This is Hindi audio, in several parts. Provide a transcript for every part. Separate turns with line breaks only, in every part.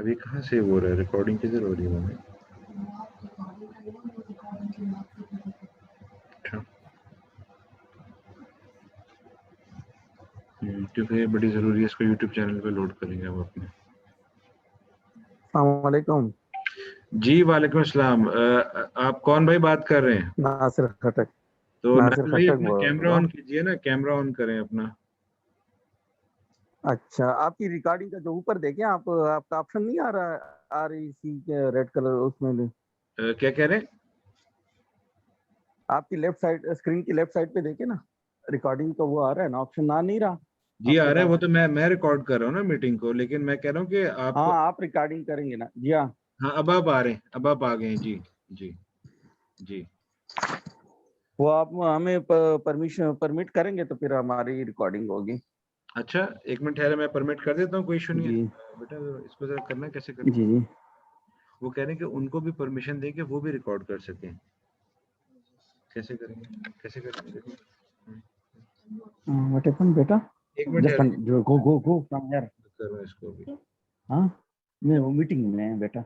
अभी कहाँ सेव हो रहा है? रिकॉर्डिंग किधर हो रही है मम्मी? अच्छा, क्योंकि ये बड़ी ज़रूरी है, इसको यूट्यूब चैनल पे लोड करेंगे हम अपने।
अस्सलाम वालेकुम।
जी वालेकुम अस्सलाम। आप कौन भाई बात कर रहे हैं?
नासिर खटक।
तो
नासिर
नासिर भाई
खटक
अपना
बोल
कैमरा
रहा
ऑन
हूँ।
कीजिए ना, कैमरा ऑन करें अपना।
अच्छा, आपकी रिकॉर्डिंग का जो ऊपर देखें आप, आपका ऑप्शन नहीं आ रहा, आ रही सी रेड कलर उसमें।
क्या कह रहे हैं?
आपकी लेफ्ट साइड, स्क्रीन की लेफ्ट साइड पे देखे ना, रिकॉर्डिंग का वो आ रहा है ना, ऑप्शन आ नहीं रहा
जी आ
आपके
रहा है,
पास।
वो तो मैं रिकॉर्ड कर रहा हूँ ना मीटिंग को, लेकिन मैं कह रहा हूँ कि
हाँ,
आपको।
आप रिकॉर्डिंग करेंगे ना जी? हाँ,
हाँ, अब आप आ रहे हैं, अब आप आ गए हैं। जी जी जी।
वो आप हमें परमिशन परमिट करेंगे तो फिर हमारी रिकॉर्डिंग होगी।
अच्छा, एक मिनट ठहरे, मैं परमिट कर देता हूँ, कोई इशू नहीं है।
जी
बेटा इसको जरा करना कैसे
जी
करते हैं?
जी।
वो कह रहे हैं कि उनको भी परमिशन दें कि वो भी रिकॉर्ड कर सकें। कैसे करेंगे, कैसे करेंगे देखो।
व्हाट हैपेंड बेटा?
एक मिनट
जस्ट
ठहरो,
गो गो गो फ्रॉम हियर।
कर रहा हूँ इसको भी।
हाँ, मैं वो मीटिंग में है बेटा।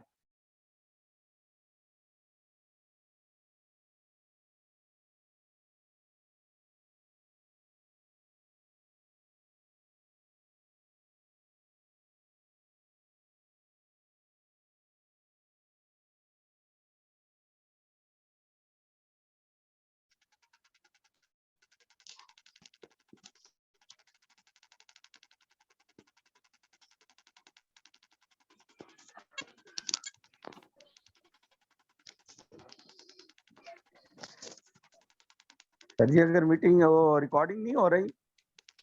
सर जी, अगर मीटिंग वो रिकॉर्डिंग नहीं हो रही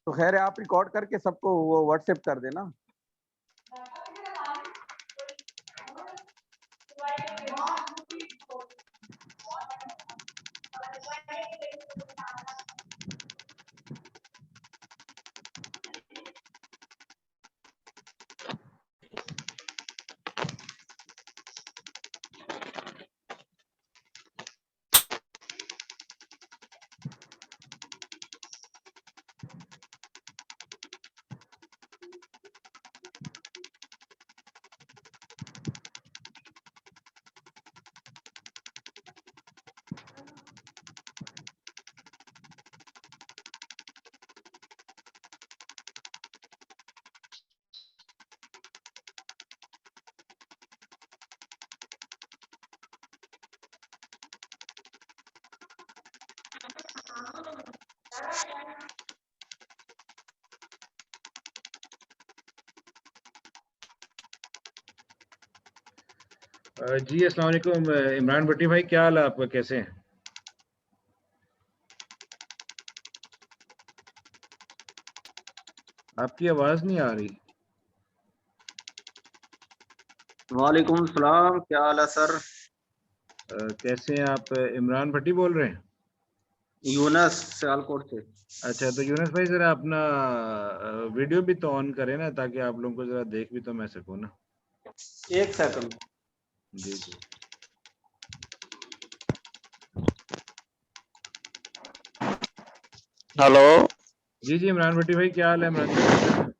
तो खैर है, आप रिकॉर्ड करके सबको वो व्हाट्सएप कर देना।
जी अस्सलाम वालेकुम। इमरान भट्टी भाई, क्या हाल है आपका, कैसे हैं? आपकी आवाज नहीं आ रही।
वालेकुम सलाम, क्या हाल है सर?
कैसे हैं आप? इमरान भट्टी बोल रहे हैं?
यूनस सियालकोट से।
अच्छा, तो यूनुस भाई जरा अपना वीडियो भी तो ऑन करें ना, ताकि आप लोगों को जरा देख भी तो मैं सकूं ना।
एक सेकंड।
जी जी।
हेलो
जी जी, इमरान भट्टी भाई क्या हाल है? इमरान भाई ठीक ठाक?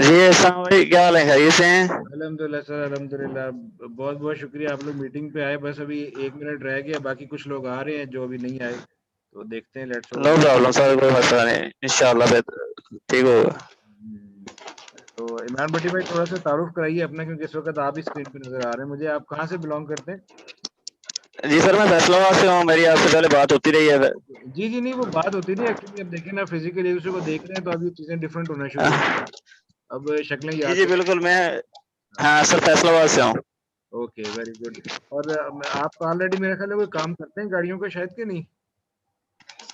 जी, अस्सलाम भाई, क्या हाल है? खैरियत से हैं?
अल्हम्दुलिल्लाह सर, अल्हम्दुलिल्लाह। बहुत बहुत शुक्रिया, आप लोग मीटिंग पे आए। बस अभी 1 मिनट रह गया, बाकी कुछ लोग आ रहे हैं जो अभी नहीं आए, तो देखते हैं, let's
no
hope.
Problem sir, कोई मसला नहीं, इंशाल्लाह ठीक होगा।
तो इमरान भट्टी भाई थोड़ा सा तारुफ कराइए अपना, क्योंकि इस वक्त आप ही स्क्रीन पे नजर आ रहे हैं मुझे। आप कहाँ से बिलोंग करते हैं?
जी सर, मैं फैसलाबाद से हूँ, मेरी आपसे पहले बात होती रही है।
जी जी, नहीं वो बात होती नहीं, एक्चुअली अब देखें ना, फिजिकली एक दूसरे को देख रहे हैं तो अब ये चीजें डिफरेंट होना शुरू हो गई हैं। अब शक्लें
जी
याद
जी
तो।
बिल्कुल, मैं
हाँ।
हाँ सर फैसलाबाद से हूँ।
Okay, very good. और आप ऑलरेडी मेरे ख्याल है कोई काम करते हैं गाड़ियों का, शायद कि नहीं?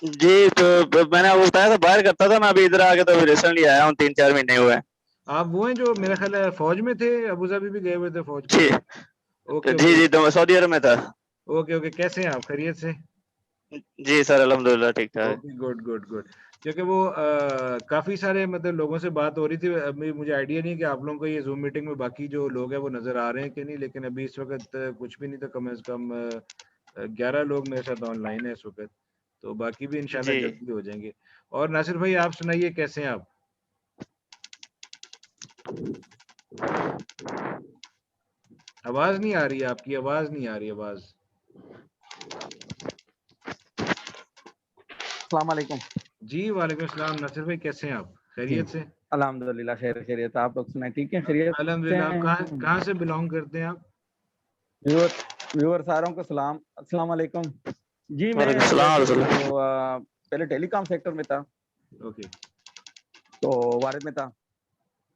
जी तो मैंने आपको बताया था बाहर करता था, मैं अभी इधर आके तो रिसेंटली आया हूँ, 3-4 महीने हुए हैं।
आप वो हैं जो मेरा ख्याल है फौज में थे, अबू धाबी भी गए हुए थे फौज के
जी
साथ? ओके
जी
ओके।
जी, तो मैं सऊदी अरब में था।
ओके ओके, कैसे हैं आप, खैरियत से?
जी सर, अल्हम्दुलिल्लाह ठीक ठाक।
Okay, good good good. क्योंकि वो काफी सारे मतलब लोगों से बात हो रही थी, अभी मुझे आइडिया नहीं कि आप लोगों को ये जूम मीटिंग में बाकी जो लोग हैं वो नजर आ रहे हैं कि नहीं, लेकिन अभी इस वक्त कुछ भी नहीं, तो कम से कम 11 लोग मेरे साथ ऑनलाइन है इस वक्त, तो बाकी भी इंशाल्लाह
जी
जल्दी हो जाएंगे। और नासिर भाई आप सुनाइए, कैसे हैं आप? आवाज नहीं आ रही, आपकी आवाज नहीं आ रही। आवाज।
अस्सलाम वालेकुम।
जी वालेकुम सलाम। नासिर भाई कैसे हैं आप,
जी
खैरियत से?
अल्हम्दुलिल्लाह, खैर खैरियत। आप लोग सुनाए, ठीक है? खैरियत से
अल्हम्दुलिल्लाह। आप कहाँ
हैं?
कहाँ से बिलोंग करते हैं आप?
व्यूअर व्यूअर सारों को सलाम, अस्सलाम वालेकुम। जी मैं
वालेकुम सलाम
जो
रसूलुल्लाह।
पहले टेलीकॉम सेक्टर में था,
ओके
तो वारिद में था।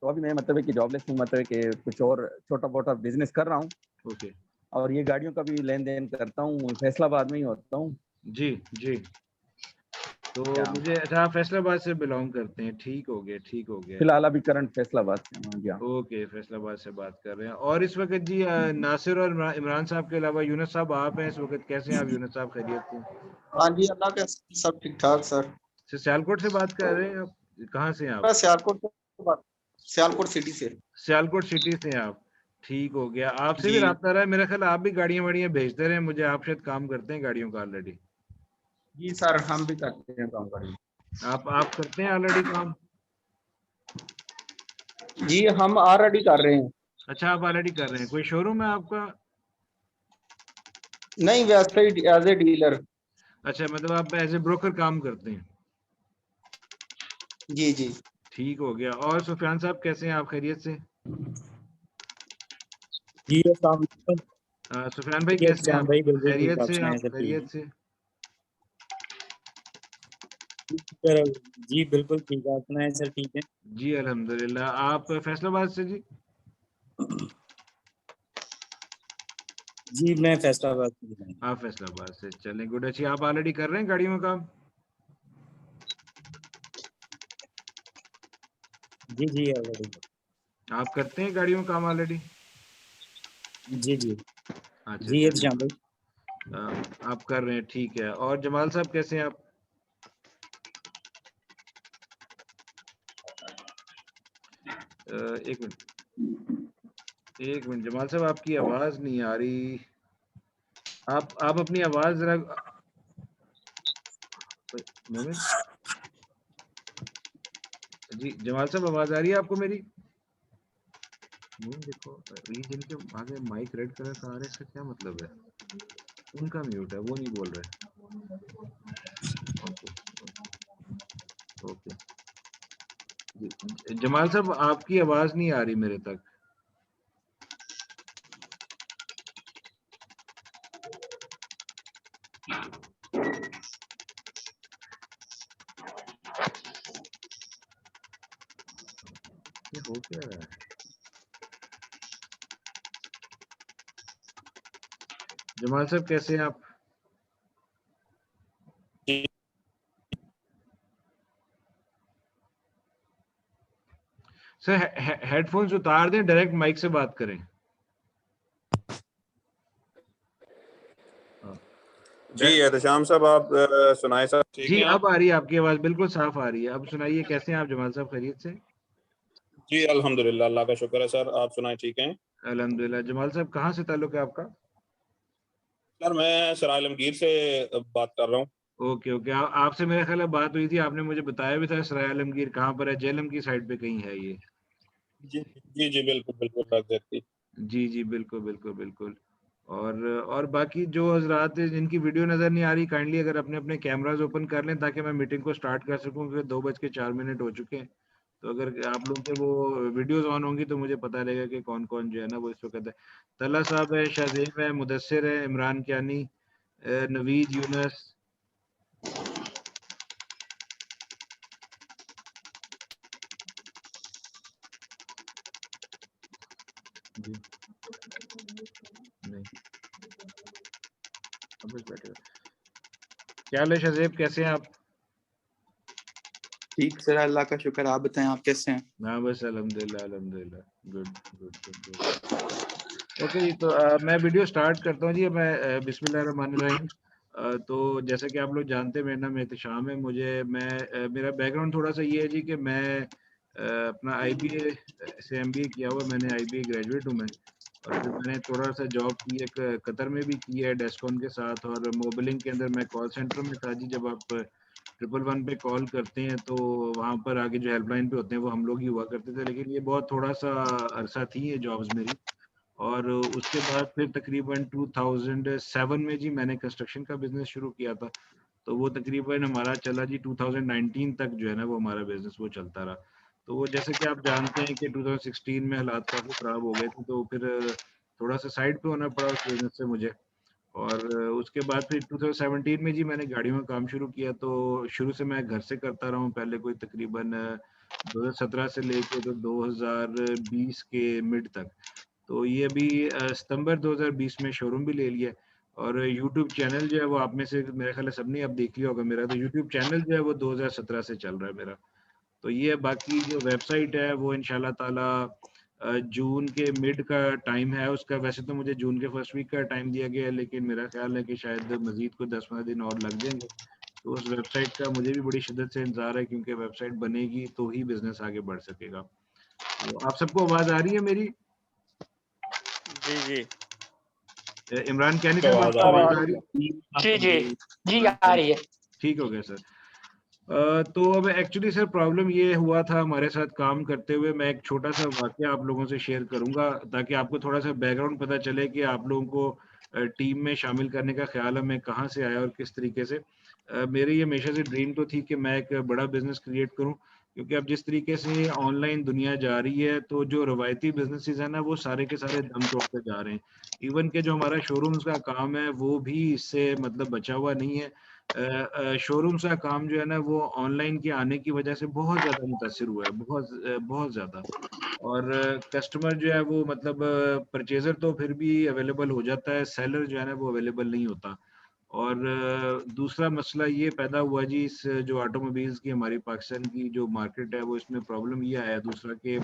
तो अभी मैं मतलब है कि जॉबलेस हूँ, मतलब है कि कुछ और छोटा मोटा बिजनेस कर रहा हूँ,
ओके।
और ये गाड़ियों का भी लेन देन करता हूँ, फैसलाबाद में ही होता हूँ।
जी जी। तो
या
मुझे, अच्छा आप फैसलाबाद से बिलोंग करते हैं, ठीक हो गया ठीक हो गया।
फिलहाल अभी करंट फैसलाबाद से हूँ। जी हाँ।
ओके, फैसलाबाद से बात कर रहे हैं। और इस वक्त जी नासिर और इमरान साहब के अलावा यूनुस साहब आप हैं इस वक्त, कैसे हैं आप यूनुस साहब, खैरियत से?
हाँ जी, अल्लाह का सब ठीक ठाक सर।
सियालकोट से बात कर रहे हैं आप? कहाँ से हैं आप?
मैं सियालकोट सिटी से।
सियालकोट सिटी से हैं आप, ठीक हो गया। आपसे भी
जी
रब्ता रहा है, मेरा ख्याल आप भी गाड़ियाँ वाड़ियाँ भेजते रहे मुझे, आप शायद काम करते हैं गाड़ियों का ऑलरेडी।
जी सर, हम भी करते हैं काम करें।
आप करते हैं ऑलरेडी काम?
जी हम ऑलरेडी कर रहे हैं।
अच्छा आप ऑलरेडी कर रहे हैं, कोई शोरूम है आपका?
नहीं, वैसे ही एज ए डीलर।
अच्छा, मतलब आप एज ए ब्रोकर काम करते हैं,
जी जी।
ठीक हो गया। और सुफियान साहब कैसे हैं आप, खैरियत से?
जी अस्सलाम वालेकुम।
सुफियान भाई
ठीक है
कैसे हैं
इस्लाम
आप,
भाई, बिल्कुल ठीक।
खैरियत
आप
से?
सुनाएं,
आप
सब ठीक
खैरियत से?
है? जी बिल्कुल ठीक है। आप सुनाएं, सर ठीक है?
जी अल्हम्दुलिल्लाह। आप फैसलाबाद से जी?
जी मैं फैसलाबाद से हूँ।
आप फैसलाबाद से, चलें गुड। अच्छी, आप ऑलरेडी कर रहे हैं गाड़ियों में काम?
जी जी ऑलरेडी।
आप करते हैं गाड़ियों में काम ऑलरेडी?
जी जी।
अच्छा
जी
चलें
इरशाद
गुड।
भाई।
आप कर रहे हैं, ठीक है। और जमाल साहब कैसे हैं आप? एक मिनट, एक मिनट जमाल साहब, आपकी आवाज नहीं आ रही। आप अपनी आवाज जरा, मोमिन जी, जमाल साहब आवाज आ रही है आपको मेरी? मोमिन देखो, ये जिनके आगे माइक रेड कलर का आ रहा है, इसका क्या मतलब है? उनका म्यूट है, वो नहीं बोल रहे। Okay okay. जमाल साहब आपकी आवाज नहीं आ रही मेरे तक। ये हो क्या रहा है? जमाल साहब कैसे हैं आप? सर हेडफोन्स उतार दें, डायरेक्ट माइक से बात करें। हाँ।
जी एहतशाम साहब, आप सुनाए साहब, ठीक
जी
हैं आप?
अब आ रही है आपकी आवाज, बिल्कुल साफ आ रही है। अब सुनाइए, कैसे हैं आप जमाल साहब, खैरियत से?
जी अल्हम्दुलिल्लाह, अल्लाह का शुक्र है सर। आप सुनाए, ठीक हैं?
अल्हम्दुलिल्लाह। जमाल साहब कहाँ से ताल्लुक है आपका?
सर मैं सराय आलमगीर से बात कर रहा हूँ।
Okay okay. आपसे मेरे ख्याल है बात हुई थी, आपने मुझे बताया भी था सराय आलमगीर कहाँ पर है, जेलम की साइड पे कहीं है ये?
जी जी जी, बिल्कुल बिल्कुल एग्जैक्टली।
जी जी बिल्कुल बिल्कुल बिल्कुल। और बाकी जो हजरात जिनकी वीडियो नज़र नहीं आ रही, काइंडली अगर अपने अपने कैमराज ओपन कर लें ताकि मैं मीटिंग को स्टार्ट कर सकूं, क्योंकि 2:04 हो चुके हैं। तो अगर आप लोगों के वो वीडियोस ऑन होंगी तो मुझे पता लगेगा कि कौन कौन जो है ना वो इस वक्त है। तल्ला साहब है, शाहजेब है, मुदस्सिर है, इमरान कियानी, नवीद यूनस। जी नहीं, अब बस बैठे। क्या हाल है शाहजेब, कैसे हैं आप?
ठीक सर, अल्लाह का शुक्र। आप बताएं, आप कैसे हैं?
हाँ बस अल्हम्दुलिल्लाह अल्हम्दुलिल्लाह, good good good good. Okay जी, तो मैं वीडियो स्टार्ट करता हूँ जी। मैं बिस्मिल्लाहिर्रहमानिर्रहीम। तो जैसे कि आप लोग जानते हैं, मेरा नाम एहतशाम है। मेरा बैकग्राउंड थोड़ा सा ये है जी कि मैं अपना आईबीए से एमबीए किया हुआ, मैंने आईबीए ग्रेजुएट हूँ मैं। और फिर मैंने थोड़ा सा जॉब की, एक कतर में भी की है डेस्कॉन के साथ, और मोबिलिंग के अंदर मैं कॉल सेंटर में था जी। जब आप 111 पे कॉल करते हैं तो वहाँ पर आगे जो हेल्पलाइन पे होते हैं वो हम लोग ही हुआ करते थे, लेकिन ये बहुत थोड़ा सा अरसा थी ये जॉब्स मेरी। और उसके बाद फिर तकरीबन 2007 में जी मैंने कंस्ट्रक्शन का बिजनेस शुरू किया था। तो वो तकरीबन हमारा चला जी 2019 तक जो है ना वो हमारा बिजनेस वो चलता रहा। तो वो जैसे कि आप जानते हैं कि 2016 में हालात काफ़ी ख़राब हो गए थे, तो फिर थोड़ा सा साइड पे होना पड़ा उस बिजनेस से मुझे। और उसके बाद फिर 2017 में जी मैंने गाड़ियों का काम शुरू किया। तो शुरू से मैं घर से करता रहा हूँ, पहले कोई तकरीबन 2017 से लेके तो 2020 के मिड तक। तो ये अभी सितंबर 2020 में शोरूम भी ले लिया है। और यूट्यूब चैनल जो है वो आप में से मेरे ख्याल है सबने अब देख लिया होगा मेरा, तो यूट्यूब चैनल जो है वो 2017 से चल रहा है मेरा। तो ये बाकी जो वेबसाइट है वो इंशाल्लाह ताला जून के मिड का टाइम है उसका। वैसे तो मुझे जून के फर्स्ट वीक का टाइम दिया गया है, लेकिन मेरा ख्याल है कि शायद मजीद कोई 10-15 दिन और लग जाएंगे। तो उस वेबसाइट का मुझे भी बड़ी शिद्दत से इंतजार है, क्योंकि वेबसाइट बनेगी तो ही बिजनेस आगे बढ़ सकेगा। तो आप सबको आवाज आ रही है मेरी?
जी जी
इमरान कैनी
तो
साहब
आवाज
आपको
आ रही
आवाज आ
है।
रही है?
जी जी जी
इमरान
आ
कैनी,
रही है।
ठीक हो गया सर। तो अब एक्चुअली सर प्रॉब्लम ये हुआ था हमारे साथ काम करते हुए। मैं एक छोटा सा वाकया आप लोगों से शेयर करूंगा ताकि आपको थोड़ा सा बैकग्राउंड पता चले कि आप लोगों को टीम में शामिल करने का ख्याल है मैं कहाँ से आया और किस तरीके से। मेरी ये हमेशा से ड्रीम तो थी कि मैं एक बड़ा बिजनेस क्रिएट करूं, क्योंकि अब जिस तरीके से ऑनलाइन दुनिया जा रही है तो जो रवायती बिजनेसेस है ना वो सारे के सारे दम तोड़ते जा रहे हैं। इवन के जो हमारा शोरूम्स का काम है वो भी इससे मतलब बचा हुआ नहीं है। शोरूम्स का काम जो है ना वो ऑनलाइन के आने की वजह से बहुत ज़्यादा मुतासिर हुआ है, बहुत ज़्यादा। और कस्टमर जो है वो मतलब परचेज़र तो फिर भी अवेलेबल हो जाता है, सेलर जो है ना वो अवेलेबल नहीं होता। और दूसरा मसला ये पैदा हुआ जी, इस जो ऑटोमोबाइल्स की हमारी पाकिस्तान की जो मार्केट है वो इसमें प्रॉब्लम ये आया दूसरा कि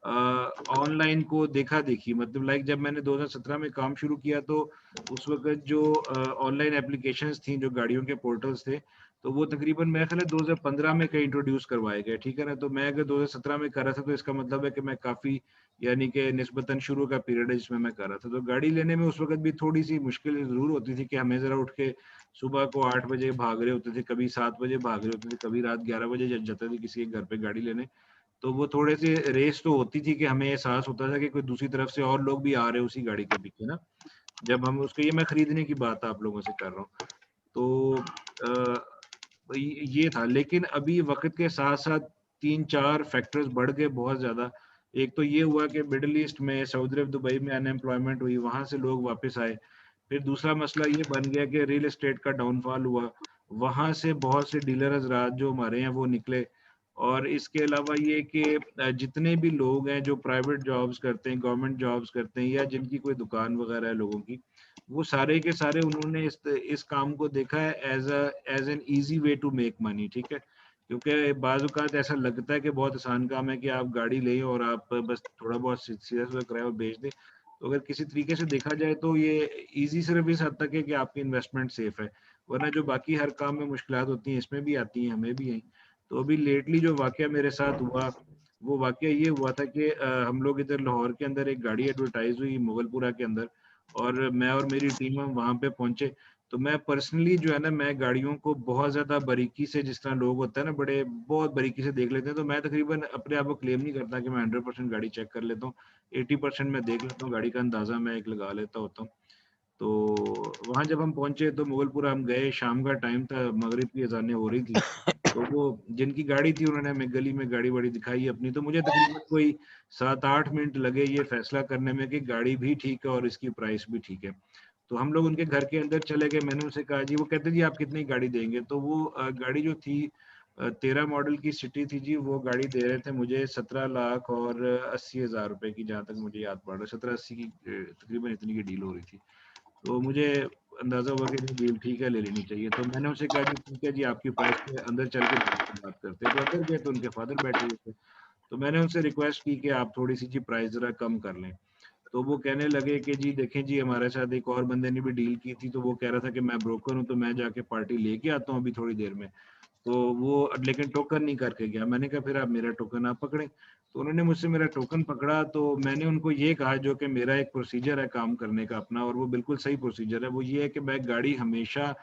ऑनलाइन को देखा देखी, मतलब लाइक जब मैंने 2017 में काम शुरू किया तो उस वक्त जो ऑनलाइन एप्लीकेशंस थी, जो गाड़ियों के पोर्टल्स थे, तो वो तकरीबन मेरे ख्याल है 2015 में कहीं इंट्रोड्यूस करवाए गए, ठीक है ना। तो मैं अगर 2017 में कर रहा था तो इसका मतलब है कि मैं काफ़ी यानी कि निस्बतन शुरू का पीरियड है जिसमें मैं कर रहा था। तो गाड़ी लेने में उस वक्त भी थोड़ी सी मुश्किल ज़रूर होती थी कि हमें ज़रा उठ के सुबह को 8 बजे भाग रहे होते थे, कभी 7 बजे भाग रहे होते थे, कभी रात 11 बजे जाते थे किसी के घर पे गाड़ी लेने। तो वो थोड़े से रेस तो होती थी कि हमें एहसास होता था कि कोई दूसरी तरफ से और लोग भी आ रहे हैं उसी गाड़ी के पीछे ना, जब हम उसको, ये मैं खरीदने की बात आप लोगों से कर रहा हूँ। तो ये था, लेकिन अभी वक्त के साथ साथ 3-4 फैक्टर्स बढ़ गए बहुत ज्यादा। एक तो ये हुआ कि मिडिल ईस्ट में, सऊदी अरब, दुबई में अनएम्प्लॉयमेंट हुई, वहां से लोग वापस आए। फिर दूसरा मसला ये बन गया कि रियल एस्टेट का डाउनफॉल हुआ, वहां से बहुत से डीलर हजरात जो हमारे हैं वो निकले। और इसके अलावा ये कि जितने भी लोग हैं जो प्राइवेट जॉब्स करते हैं, गवर्नमेंट जॉब्स करते हैं, या जिनकी कोई दुकान वगैरह है लोगों की, वो सारे के सारे उन्होंने इस काम को देखा है as an easy way to make money, ठीक है। क्योंकि बाज़ औक़ात ऐसा लगता है कि बहुत आसान काम है कि आप गाड़ी लें और आप बस थोड़ा बहुत सीधा सीधा किराया और बेच दें। तो अगर किसी तरीके से देखा जाए तो ये इजी सिर्फ इस हद तक है कि आपकी इन्वेस्टमेंट सेफ है, वरना जो बाकी हर काम में मुश्किलात होती हैं इसमें भी आती हैं, हमें भी हैं। तो अभी लेटली जो वाकया मेरे साथ हुआ, वो वाकया ये हुआ था कि हम लोग इधर लाहौर के अंदर एक गाड़ी एडवर्टाइज हुई मुगलपुरा के अंदर, और मैं और मेरी टीम हम वहाँ पे पहुंचे। तो मैं पर्सनली जो है ना, मैं गाड़ियों को बहुत ज़्यादा बारीकी से, जिस तरह लोग होते हैं ना बड़े बहुत बारीकी से देख लेते हैं, तो मैं तकरीबन अपने आप को क्लेम नहीं करता कि मैं 100% गाड़ी चेक कर लेता हूँ। 80% मैं देख लेता हूँ, गाड़ी का अंदाज़ा मैं एक लगा लेता होता हूँ। तो वहाँ जब हम पहुंचे तो मुगलपुरा हम गए, शाम का टाइम था, मगरिब की अजानें हो रही थी। तो वो जिनकी गाड़ी थी उन्होंने हमें गली में गाड़ी वाड़ी दिखाई अपनी। तो मुझे तकरीबन कोई 7-8 मिनट लगे ये फैसला करने में कि गाड़ी भी ठीक है और इसकी प्राइस भी ठीक है। तो हम लोग उनके घर के अंदर चले गए, मैंने उनसे कहा जी, वो कहते जी आप कितनी गाड़ी देंगे। तो वो गाड़ी जो थी 13 मॉडल की सिटी थी जी, वो गाड़ी दे रहे थे मुझे 17,80,000 रुपए की, जहाँ तक मुझे याद पड़ रहा है 17-80 की तकरीबन इतनी की डील हो रही थी। तो मुझे अंदाजा हुआ कि नहीं डील ठीक है, ले लेनी चाहिए। तो मैंने उनसे कहा जी ठीक है जी, आपकी प्राइस पे अंदर चल के बात करते हैं। तो अंदर गए तो उनके फादर बैठे हुए थे। तो मैंने उनसे रिक्वेस्ट की कि आप थोड़ी सी जी प्राइस जरा कम कर लें। तो वो कहने लगे कि जी देखें जी, हमारे साथ एक और बंदे ने भी डील की थी, तो वो कह रहा था कि मैं ब्रोकर हूँ तो मैं जाके पार्टी लेके आता हूँ अभी थोड़ी देर में। तो वो लेकिन टोकन नहीं करके गया। मैंने कहा फिर आप मेरा टोकन आप पकड़ें। तो उन्होंने मुझसे मेरा टोकन पकड़ा। तो मैंने उनको ये कहा, जो कि मेरा एक प्रोसीजर है काम करने का अपना, और वो बिल्कुल सही प्रोसीजर है, वो ये है कि मैं गाड़ी हमेशा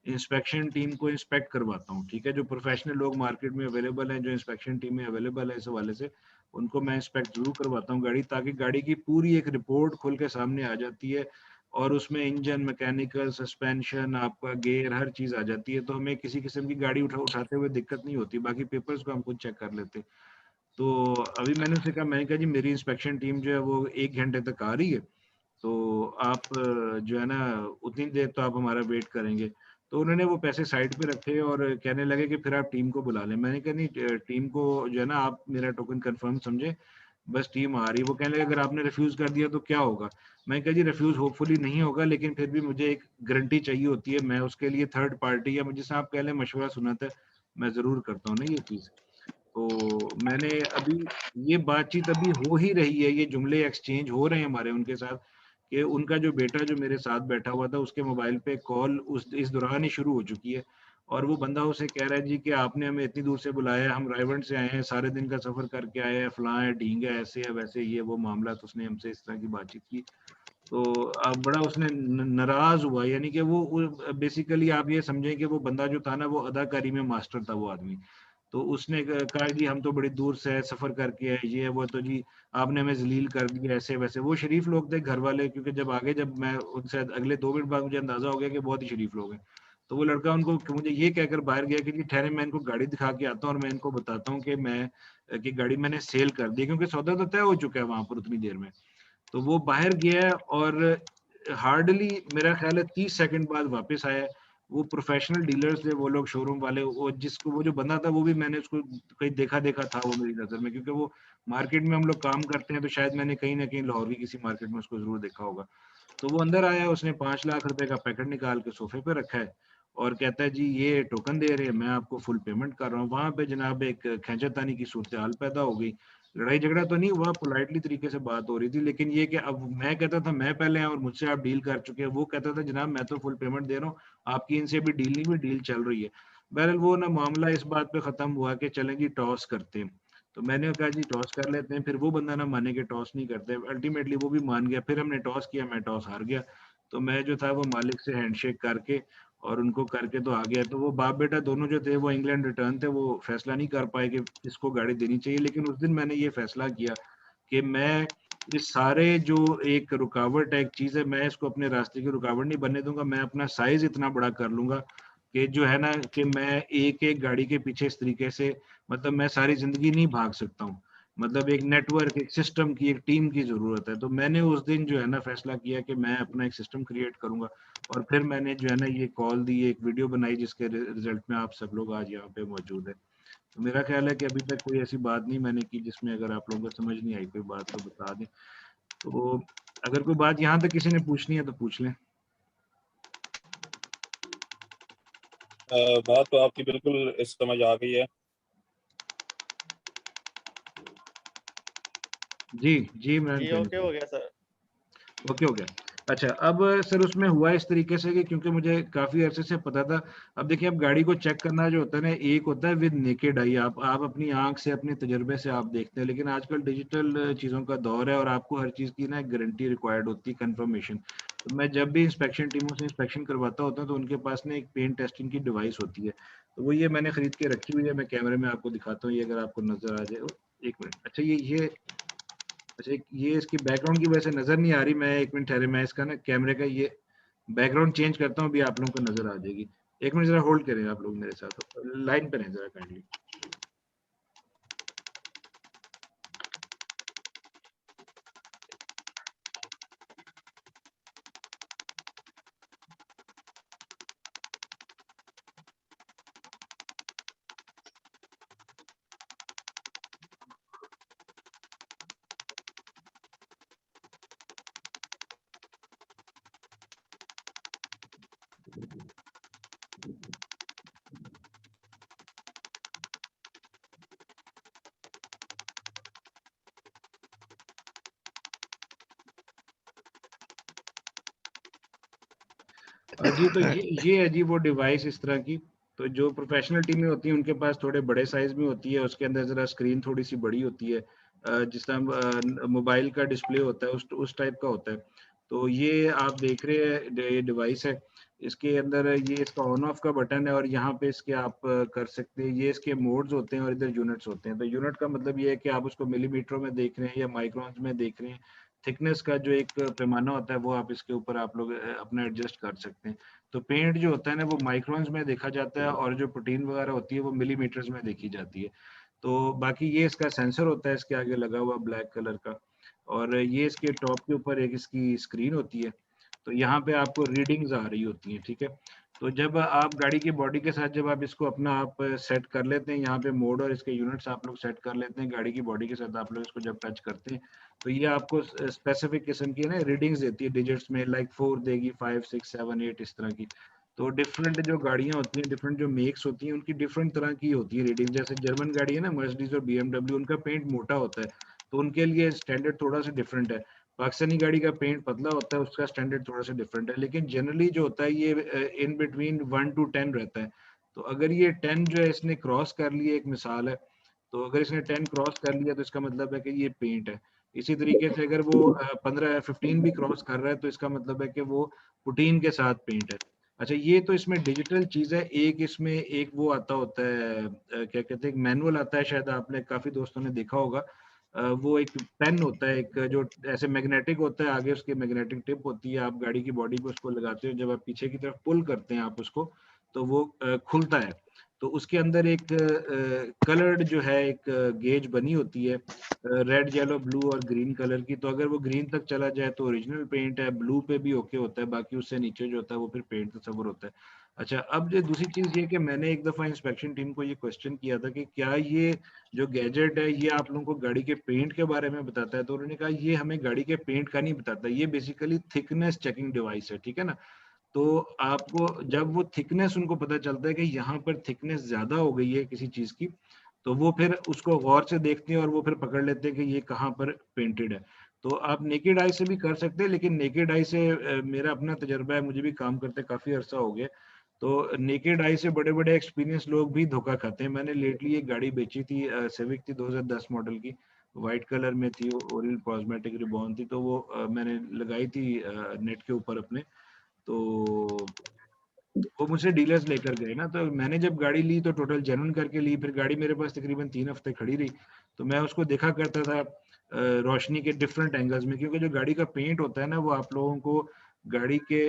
इंस्पेक्शन टीम को इंस्पेक्ट करवाता हूँ, ठीक है। जो प्रोफेशनल लोग मार्केट में अवेलेबल हैं, जो इंस्पेक्शन टीम में अवेलेबल है, इस हवाले से उनको मैं इंस्पेक्ट जरूर करवाता हूँ गाड़ी, ताकि गाड़ी की पूरी एक रिपोर्ट खुल के सामने आ जाती है और उसमें इंजन, मैकेनिकल, सस्पेंशन, आपका गेयर, हर चीज आ जाती है। तो हमें किसी किस्म की गाड़ी उठाते हुए दिक्कत नहीं होती। बाकी पेपर्स को हम खुद चेक कर लेते। तो अभी मैंने उनसे कहा, मैंने कहा जी मेरी इंस्पेक्शन टीम जो है वो 1 घंटे तक आ रही है, तो आप जो है ना उतनी देर तो आप हमारा वेट करेंगे। तो उन्होंने वो पैसे साइड पे रखे और कहने लगे कि फिर आप टीम को बुला लें। मैंने कहा नहीं, टीम को जो है ना आप मेरा टोकन कंफर्म समझे, बस टीम आ रही है। वो कहने लगे अगर आपने रिफ्यूज कर दिया तो क्या होगा। मैं कहा जी रिफ्यूज होपफुली नहीं होगा, लेकिन फिर भी मुझे एक गारंटी चाहिए होती है। मैं उसके लिए थर्ड पार्टी या मुझे आप कह लें मशवरा सुनाता है, मैं जरूर करता हूँ ना ये चीज। तो मैंने अभी ये बातचीत अभी हो ही रही है, ये जुमले एक्सचेंज हो रहे हैं हमारे उनके साथ, कि उनका जो बेटा जो मेरे साथ बैठा हुआ था उसके मोबाइल पे कॉल इस दौरान ही शुरू हो चुकी है। और वो बंदा उसे कह रहा है जी कि आपने हमें इतनी दूर से बुलाया है, हम रायवंड से आए हैं, सारे दिन का सफर करके आए हैं, फलां है, ढींग है, ऐसे है वैसे, ये वो मामला। तो उसने हमसे इस तरह की बातचीत की। तो अब बड़ा उसने नाराज हुआ, यानी कि वो बेसिकली आप ये समझें कि वो बंदा जो था ना वो अदाकारी में मास्टर था वो आदमी। तो उसने कहा जी हम तो बड़ी दूर से सफर करके आए, ये वो, तो जी आपने हमें जलील कर दिया, ऐसे वैसे। वो शरीफ लोग थे घर वाले, क्योंकि जब मैं उनसे अगले 2 मिनट बाद मुझे अंदाजा हो गया कि बहुत ही शरीफ लोग हैं। तो वो लड़का उनको मुझे ये कहकर बाहर गया कि जी ठहरे, मैं इनको गाड़ी दिखा के आता हूँ और मैं इनको बताता हूँ कि गाड़ी मैंने सेल कर दी, क्योंकि सौदा तो तय हो चुका है वहां पर उतनी देर में। तो वो बाहर गया और हार्डली मेरा ख्याल है 30 सेकंड बाद वापस आया। वो प्रोफेशनल डीलर्स थे वो लोग, शोरूम वाले। वो जो बंदा था वो भी मैंने उसको कहीं देखा देखा था वो मेरी नजर में, क्योंकि वो मार्केट में हम लोग काम करते हैं, तो शायद मैंने कहीं ना कहीं लाहौर की किसी मार्केट में उसको जरूर देखा होगा। तो वो अंदर आया, उसने 5 लाख रुपए का पैकेट निकाल के सोफे पे रखा है और कहता है जी ये टोकन दे रहे हैं, मैं आपको फुल पेमेंट कर रहा हूँ। वहां पे जनाब एक खींचातानी की सूरत हाल पैदा हो गई। लड़ाई झगड़ा तो नहीं हुआ, पोलाइटली तरीके से बात हो रही थी, लेकिन ये कि अब मैं कहता था मैं पहले आया और मुझसे आप डील कर चुके हैं, वो कहता था जनाब मैं तो फुल पेमेंट दे रहा हूँ, आपकी इनसे भी डील नहीं हुई, डील चल रही है। बहरहाल वो ना मामला इस बात पे खत्म हुआ कि चलें जी टॉस करते हैं। तो मैंने कहा जी टॉस कर लेते हैं। फिर वो बंदा ना माने कि टॉस नहीं करते, अल्टीमेटली वो भी मान गया। फिर हमने टॉस किया, मैं टॉस हार गया। तो मैं जो था वो मालिक से हैंडशेक करके और उनको करके तो आ गया। तो वो बाप बेटा दोनों जो थे वो इंग्लैंड रिटर्न थे, वो फैसला नहीं कर पाए कि किसको गाड़ी देनी चाहिए। लेकिन उस दिन मैंने ये फैसला किया कि मैं इस सारे जो एक रुकावट है, एक चीज है, मैं इसको अपने रास्ते की रुकावट नहीं बनने दूंगा। मैं अपना साइज इतना बड़ा कर लूंगा कि जो है ना कि मैं एक एक गाड़ी के पीछे इस तरीके से, मतलब मैं सारी जिंदगी नहीं भाग सकता हूँ। मतलब एक नेटवर्क, एक सिस्टम की, एक टीम की जरूरत है। तो मैंने उस दिन जो है ना फैसला किया कि मैं अपना एक सिस्टम क्रिएट करूंगा। और फिर मैंने जो है ना ये कॉल दी, एक वीडियो बनाई, जिसके रिजल्ट में आप सब लोग आज यहाँ पे मौजूद है। तो मेरा ख्याल है कि अभी तक कोई ऐसी बात नहीं मैंने की जिसमें अगर आप लोगों को समझ नहीं आई कोई बात तो बता दें। तो अगर कोई बात यहाँ तक किसी ने पूछनी है तो पूछ लें।
बात तो आपकी बिल्कुल समझ आ गई है।
जी जी मैं
जी ओके हो गया सर।
ओके हो गया। अच्छा, अब सर उसमें हुआ इस तरीके से कि क्योंकि मुझे काफी अरसे से पता था। अब देखिए, अब गाड़ी को चेक करना जो होता है ना, एक होता है विद नेकेड आई, आप अपनी आंख से, अपने तजुर्बे से आप देखते हैं। लेकिन आजकल डिजिटल चीजों का दौर है और आपको हर चीज की ना एक गारंटी रिक्वायर्ड होती है, कंफर्मेशन। तो मैं जब भी इंस्पेक्शन टीमों से इंस्पेक्शन करवाता होता हूँ तो उनके पास ना एक पेन टेस्टिंग की डिवाइस होती है। तो वो ये मैंने खरीद के रखी हुई है, मैं कैमरे में आपको दिखाता हूँ, ये अगर आपको नजर आ जाए। एक मिनट, अच्छा ये अच्छा ये इसकी बैकग्राउंड की वजह से नजर नहीं आ रही। मैं एक मिनट ठहरे, मैं इसका ना कैमरे का ये बैकग्राउंड चेंज करता हूँ, अभी आप लोगों को नजर आ जाएगी। एक मिनट जरा होल्ड करें आप लोग मेरे साथ, लाइन पे रहें जरा काइंडली। जी तो ये है जी वो डिवाइस इस तरह की। तो जो प्रोफेशनल टीमें होती हैं उनके पास थोड़े बड़े साइज में होती है, उसके अंदर जरा स्क्रीन थोड़ी सी बड़ी होती है, जिस तरह मोबाइल का डिस्प्ले होता है उस टाइप का होता है। तो ये आप देख रहे हैं, ये डिवाइस है। इसके अंदर ये इसका ऑन ऑफ का बटन है और यहाँ पे इसके आप कर सकते हैं, ये इसके मोड्स होते हैं और इधर यूनिट्स होते हैं। तो यूनिट का मतलब ये है कि आप उसको मिलीमीटर में देख रहे हैं या माइक्रोन्स में देख रहे हैं। थिकनेस का जो एक पैमाना होता है वो आप इसके ऊपर आप लोग अपना एडजस्ट कर सकते हैं। तो पेंट जो होता है ना वो माइक्रोन्स में देखा जाता है और जो प्रोटीन वगैरह होती है वो मिलीमीटर्स में देखी जाती है। तो बाकी ये इसका सेंसर होता है इसके आगे लगा हुआ ब्लैक कलर का, और ये इसके टॉप के ऊपर एक इसकी स्क्रीन होती है। तो यहाँ पे आपको रीडिंग्स आ रही होती हैं, ठीक है। तो जब आप गाड़ी की बॉडी के साथ जब आप इसको अपना आप सेट कर लेते हैं, यहाँ पे मोड और इसके यूनिट्स आप लोग सेट कर लेते हैं, गाड़ी की बॉडी के साथ आप लोग इसको जब टच करते हैं तो ये आपको स्पेसिफिक किस्म की ना रीडिंग्स देती है डिजिट्स में, लाइक 4 देगी, 5 6 7 8 इस तरह की। तो डिफरेंट जो गाड़ियां होती हैं, डिफरेंट जो मेक्स होती हैं, उनकी डिफरेंट तरह की होती है रीडिंग। जैसे जर्मन गाड़ी है ना मर्सिडीज और बीएमडब्ल्यू, उनका पेंट मोटा होता है तो उनके लिए स्टैंडर्ड थोड़ा सा डिफरेंट है। पाकिस्तानी गाड़ी का पेंट पतला होता है, उसका स्टैंडर्ड थोड़ा सा डिफरेंट है। लेकिन जनरली जो होता है ये इन बिटवीन 1 to 10 रहता है। तो अगर ये 10 जो है इसने क्रॉस कर लिया, एक मिसाल है, तो अगर इसने 10 क्रॉस कर लिया तो इसका मतलब है कि ये पेंट है। इसी तरीके से अगर वो 15 15 भी क्रॉस कर रहा है तो इसका मतलब है कि वो पुटीन के साथ पेंट है। अच्छा, ये तो इसमें डिजिटल चीज है। एक इसमें एक वो आता होता है, क्या कहते हैं, एक मैनुअल आता है, शायद आपने काफी दोस्तों ने देखा होगा। वो एक पेन होता है, एक जो ऐसे मैग्नेटिक होता है, आगे उसकी मैग्नेटिक टिप होती है, आप गाड़ी की बॉडी पे उसको लगाते हो, जब आप पीछे की तरफ पुल करते हैं आप उसको, तो वो खुलता है। तो उसके अंदर एक कलर्ड जो है एक गेज बनी होती है, रेड येलो ब्लू और ग्रीन कलर की। तो अगर वो ग्रीन तक चला जाए तो ओरिजिनल पेंट है, ब्लू पे भी ओके होता है, बाकी उससे नीचे जो होता है वो फिर पेंट तस्वुर होता है। अच्छा, अब जो दूसरी चीज ये कि मैंने एक दफा इंस्पेक्शन टीम को ये क्वेश्चन किया था कि क्या ये जो गैजेट है ये आप लोगों को गाड़ी के पेंट के बारे में बताता है, तो उन्होंने कहा ये हमें गाड़ी के पेंट का नहीं बताता, ये बेसिकली थिकनेस चेकिंग डिवाइस है, ठीक है ना। तो आपको जब वो थिकनेस उनको पता चलता है कि यहाँ पर थिकनेस ज्यादा हो गई है किसी चीज की, तो वो फिर उसको गौर से देखते हैं और वो फिर पकड़ लेते हैं कि ये कहाँ पर पेंटेड है। तो आप नेकेड आई से भी कर सकते हैं, लेकिन नेकेड आई से मेरा अपना तजर्बा है, मुझे भी काम करते काफी अरसा हो गया, तो नेकेड आई से बड़े बड़े एक्सपीरियंस लोग भी धोखा खाते हैं। मैंने लेटली एक गाड़ी बेची थी, सिविक थी 2010 मॉडल की, व्हाइट कलर में थी, ओरियल कॉस्मेटिक रिबॉन थी, तो वो मैंने लगाई थी नेट के ऊपर अपने। तो वो मुझे डीलर्स लेकर गए ना, तो मैंने जब गाड़ी ली तो टोटल जेन्युइन करके ली। फिर गाड़ी मेरे पास तकरीबन 3 हफ्ते खड़ी रही, तो मैं उसको देखा करता था रोशनी के डिफरेंट एंगल्स में, क्योंकि जो गाड़ी का पेंट होता है ना वो आप लोगों को गाड़ी के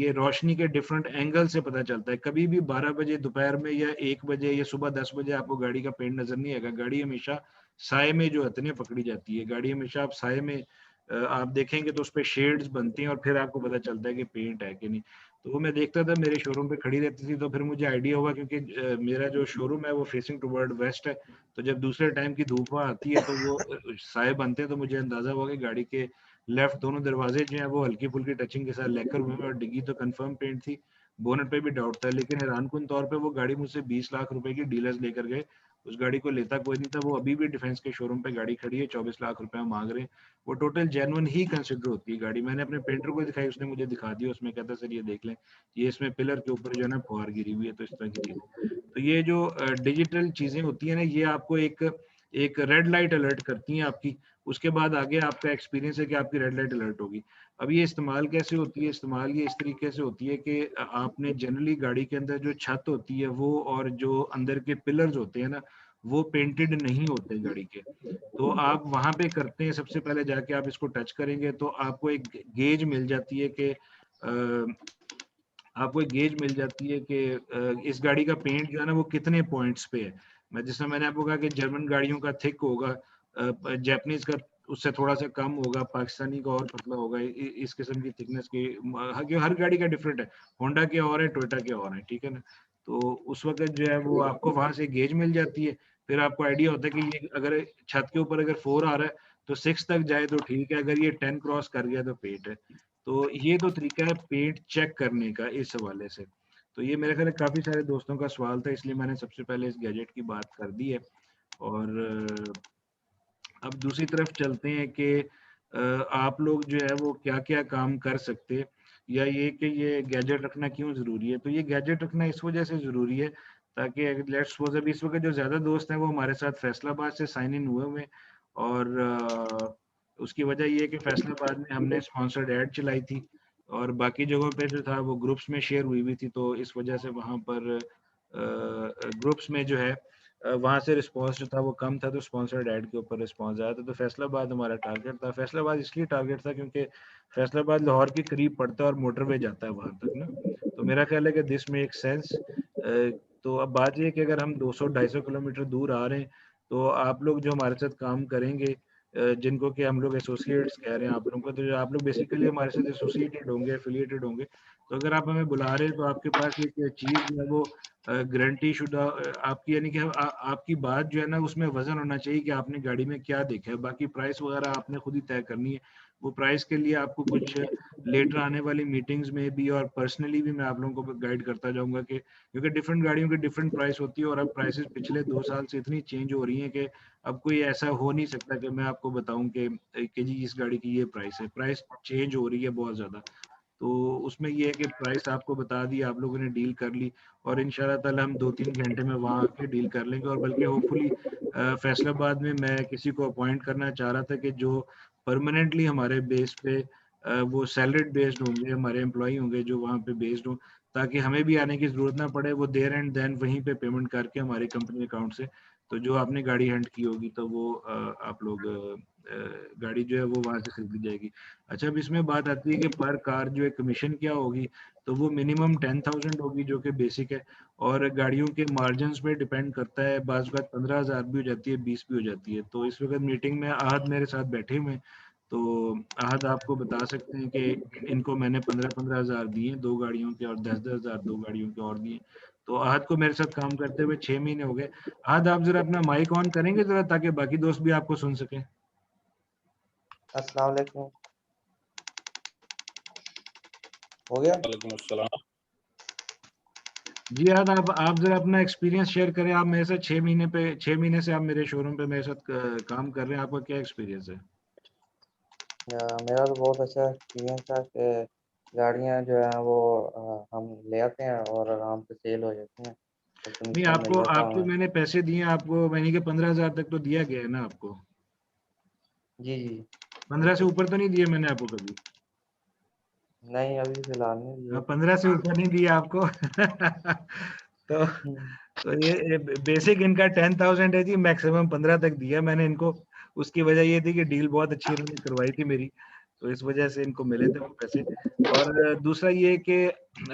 ये रोशनी के डिफरेंट एंगल से पता चलता है। कभी भी 12 बजे दोपहर में या 1 बजे या सुबह 10 बजे आपको गाड़ी का पेंट नजर नहीं आएगा। गाड़ी हमेशा साए में जो हथने पकड़ी जाती है, गाड़ी हमेशा आप साए में आप देखेंगे तो उस पर शेड्स बनती हैं और फिर आपको पता चलता है कि पेंट है कि नहीं। तो वो मैं देखता था, मेरे शोरूम पे खड़ी रहती थी, तो फिर मुझे आइडिया हुआ, क्योंकि मेरा जो शोरूम है वो फेसिंग टुवर्ड वेस्ट है, तो जब दूसरे टाइम की धूप आती है तो वो साए बनते हैं, तो मुझे अंदाजा हुआ कि गाड़ी के लेफ्ट दोनों दरवाजे जो हैं वो हल्की फुल्की टचिंग के साथ लेकर हुए हैं, और डिग्गी तो कंफर्म पेंट थी, बोनट पे भी डाउट था। लेकिन हैरानकुन तौर पे वो गाड़ी मुझसे 20 लाख रुपए की डीलर्स लेकर गए, उस गाड़ी को लेता कोई नहीं था। वो अभी भी डिफेंस के शोरूम पे गाड़ी खड़ी है, 24 लाख रुपए मांग रहे हैं। वो टोटल जेन्युइन ही कंसिडर होती है गाड़ी। मैंने अपने पेंटर को दिखाई, उसने मुझे दिखा दी, उसमें कहता सर ये देख लें, ये इसमें पिलर के ऊपर जो है ना फुहार गिरी हुई है, तो इस तरह की चीज। तो ये जो डिजिटल चीजें होती है ना, ये आपको एक एक रेड लाइट अलर्ट करती हैं आपकी, उसके बाद आगे आपका एक्सपीरियंस है कि आपकी रेड लाइट अलर्ट होगी। अब ये इस्तेमाल कैसे होती है? इस्तेमाल ये इस तरीके से होती है कि आपने जनरली गाड़ी के अंदर जो छत होती है वो और जो अंदर के पिलर्स होते हैं ना, वो पेंटेड नहीं होते गाड़ी के। तो आप वहां पे करते हैं, सबसे पहले जाके आप इसको टच करेंगे तो आपको एक गेज मिल जाती है कि आपको एक गेज मिल जाती है कि इस गाड़ी का पेंट जो है ना वो कितने पॉइंट्स पे है। मैं जिसमें मैंने आपको कहा कि जर्मन गाड़ियों का थिक होगा, जापानीज का उससे थोड़ा सा कम होगा, पाकिस्तानी का और पतला होगा, इस किस्म की थिकनेस की हर गाड़ी का डिफरेंट है। होंडा के और है, टोयोटा के और है, ठीक है ना। तो उस वक्त जो है वो आपको वहां से गेज मिल जाती है, फिर आपको आइडिया होता है कि ये अगर छत के ऊपर अगर 4 आ रहा है तो 6 तक जाए तो ठीक है, अगर ये 10 क्रॉस कर गया तो पेंट है। तो ये तो तरीका है पेंट चेक करने का इस हवाले से। तो ये मेरे ख्याल काफी सारे दोस्तों का सवाल था, इसलिए मैंने सबसे पहले इस गैजेट की बात कर दी है। और अब दूसरी तरफ चलते हैं कि आप लोग जो है वो क्या क्या काम कर सकते हैं, या ये कि ये गैजेट रखना क्यों जरूरी है। तो ये गैजेट रखना इस वजह से जरूरी है ताकि लेट्स सपोज अभी इस वक्त जो ज्यादा दोस्त हैं वो हमारे साथ फैसलाबाद से साइन इन हुए हुए, और उसकी वजह ये है कि फैसलाबाद में हमने स्पॉन्सर्ड ऐड चलाई थी। और बाकी जगहों पे जो था वो ग्रुप्स में शेयर हुई हुई थी, तो इस वजह से वहाँ पर ग्रुप्स में जो है वहाँ से रिस्पांस जो था वो कम था, तो स्पॉन्सर्ड ऐड के ऊपर रिस्पांस आया था। तो फैसलाबाद हमारा टारगेट था। फैसलाबाद इसलिए टारगेट था क्योंकि फैसलाबाद लाहौर के करीब पड़ता है और मोटरवे जाता है वहाँ तक ना। तो मेरा ख्याल है कि दिस मेक सेंस। तो अब बात ये है कि अगर हम 200-250 किलोमीटर दूर आ रहे हैं, तो आप लोग जो हमारे साथ काम करेंगे, जिनको कि हम लोग एसोसिएट्स कह रहे हैं आप लोगों को, तो जो आप लोग बेसिकली हमारे साथ एसोसिएटेड होंगे, एफिलिएटेड होंगे, तो अगर आप हमें बुला रहे हैं तो आपके पास एक चीज़ जो है वो गारंटी शुदा आपकी, यानी कि आपकी बात जो है ना उसमें वजन होना चाहिए कि आपने गाड़ी में क्या देखा है। बाकी प्राइस वगैरह आपने खुद ही तय करनी है। वो प्राइस के लिए आपको कुछ लेटर आने वाली मीटिंग्स में भी और पर्सनली भी मैं आप लोगों को गाइड करता जाऊंगा कि क्योंकि डिफरेंट गाड़ियों की डिफरेंट प्राइस होती है और अब प्राइसेस पिछले 2 साल से इतनी चेंज हो रही हैं कि अब कोई ऐसा हो नहीं सकता कि मैं आपको बताऊं कि जी इस गाड़ी की ये प्राइस है। प्राइस चेंज हो रही है बहुत ज़्यादा। तो उसमें ये है कि प्राइस आपको बता दी, आप लोगों ने डील कर ली और इंशाल्लाह ताला हम 2-3 घंटे में वहाँ आके डील कर लेंगे। और बल्कि होपफुली फैसलाबाद में मैं किसी को अपॉइंट करना चाह रहा था कि जो परमानेंटली हमारे बेस पे वो सैलरीड बेस्ड होंगे, हमारे एम्प्लॉई होंगे जो वहाँ पे बेस्ड हों, ताकि हमें भी आने की ज़रूरत ना पड़े। वो देयर एंड देन वहीं पे पेमेंट करके हमारे कंपनी अकाउंट से, तो जो आपने गाड़ी हंट की होगी तो वो आप लोग गाड़ी जो है वो वहाँ से खरीदी जाएगी। अच्छा, अब इसमें बात आती है कि पर कार जो है कमीशन क्या होगी, तो वो मिनिमम 10,000 होगी जो कि बेसिक है और गाड़ियों के मार्जिन्स पे डिपेंड करता है। बाज़ वक़्त 15,000 भी हो जाती है, 20 भी हो जाती है। तो इस वक़्त मीटिंग में आहद मेरे साथ बैठे हुए हैं, तो आहद आपको बता सकते हैं कि इनको मैंने 15,000 दिए 2 गाड़ियों के और 10,000 2 गाड़ियों के और दिए। तो आहद को मेरे साथ काम करते हुए 6 महीने हो गए। आहद, आप ज़रा अपना माइक ऑन करेंगे ज़रा, ताकि बाकी दोस्त भी आपको सुन सकें?
अस्सलाम वालेकुम। हो गया?
वालेकुम अस्सलाम।
जी आहद, आप ज़रा अपना एक्सपीरियंस शेयर करें। आप मेरे साथ 6 महीने से आप मेरे शोरूम पे मेरे साथ काम कर रहे हैं। आपका क्या एक्सपीरियंस है?
मेरा तो बहुत अच्छा एक्सपीरियंस था कि गाड़ियाँ जो है वो हम ले आते हैं और आराम से सेल हो जाती हैं, तो
नहीं,
कमीशन मिल
आपको
जाता है
आपको
हमें।
मैंने पैसे दिए, आपको महीने के 15,000 तक तो दिया गया है ना आपको?
जी, जी,
15 से
बिल्कुल।
ऊपर तो नहीं दिए मैंने आपको कभी?
नहीं, अभी फ़िलहाल नहीं दिए।
15 से ऊपर नहीं दिया आपको। तो
हुँ,
ये बेसिक इनका 10,000 है जी, मैक्सिमम 15 तक दिया मैंने इनको। उसकी वजह ये थी कि डील बहुत अच्छी इन्होंने करवाई थी मेरी, तो इस वजह से इनको मिले थे वो पैसे। और दूसरा ये कि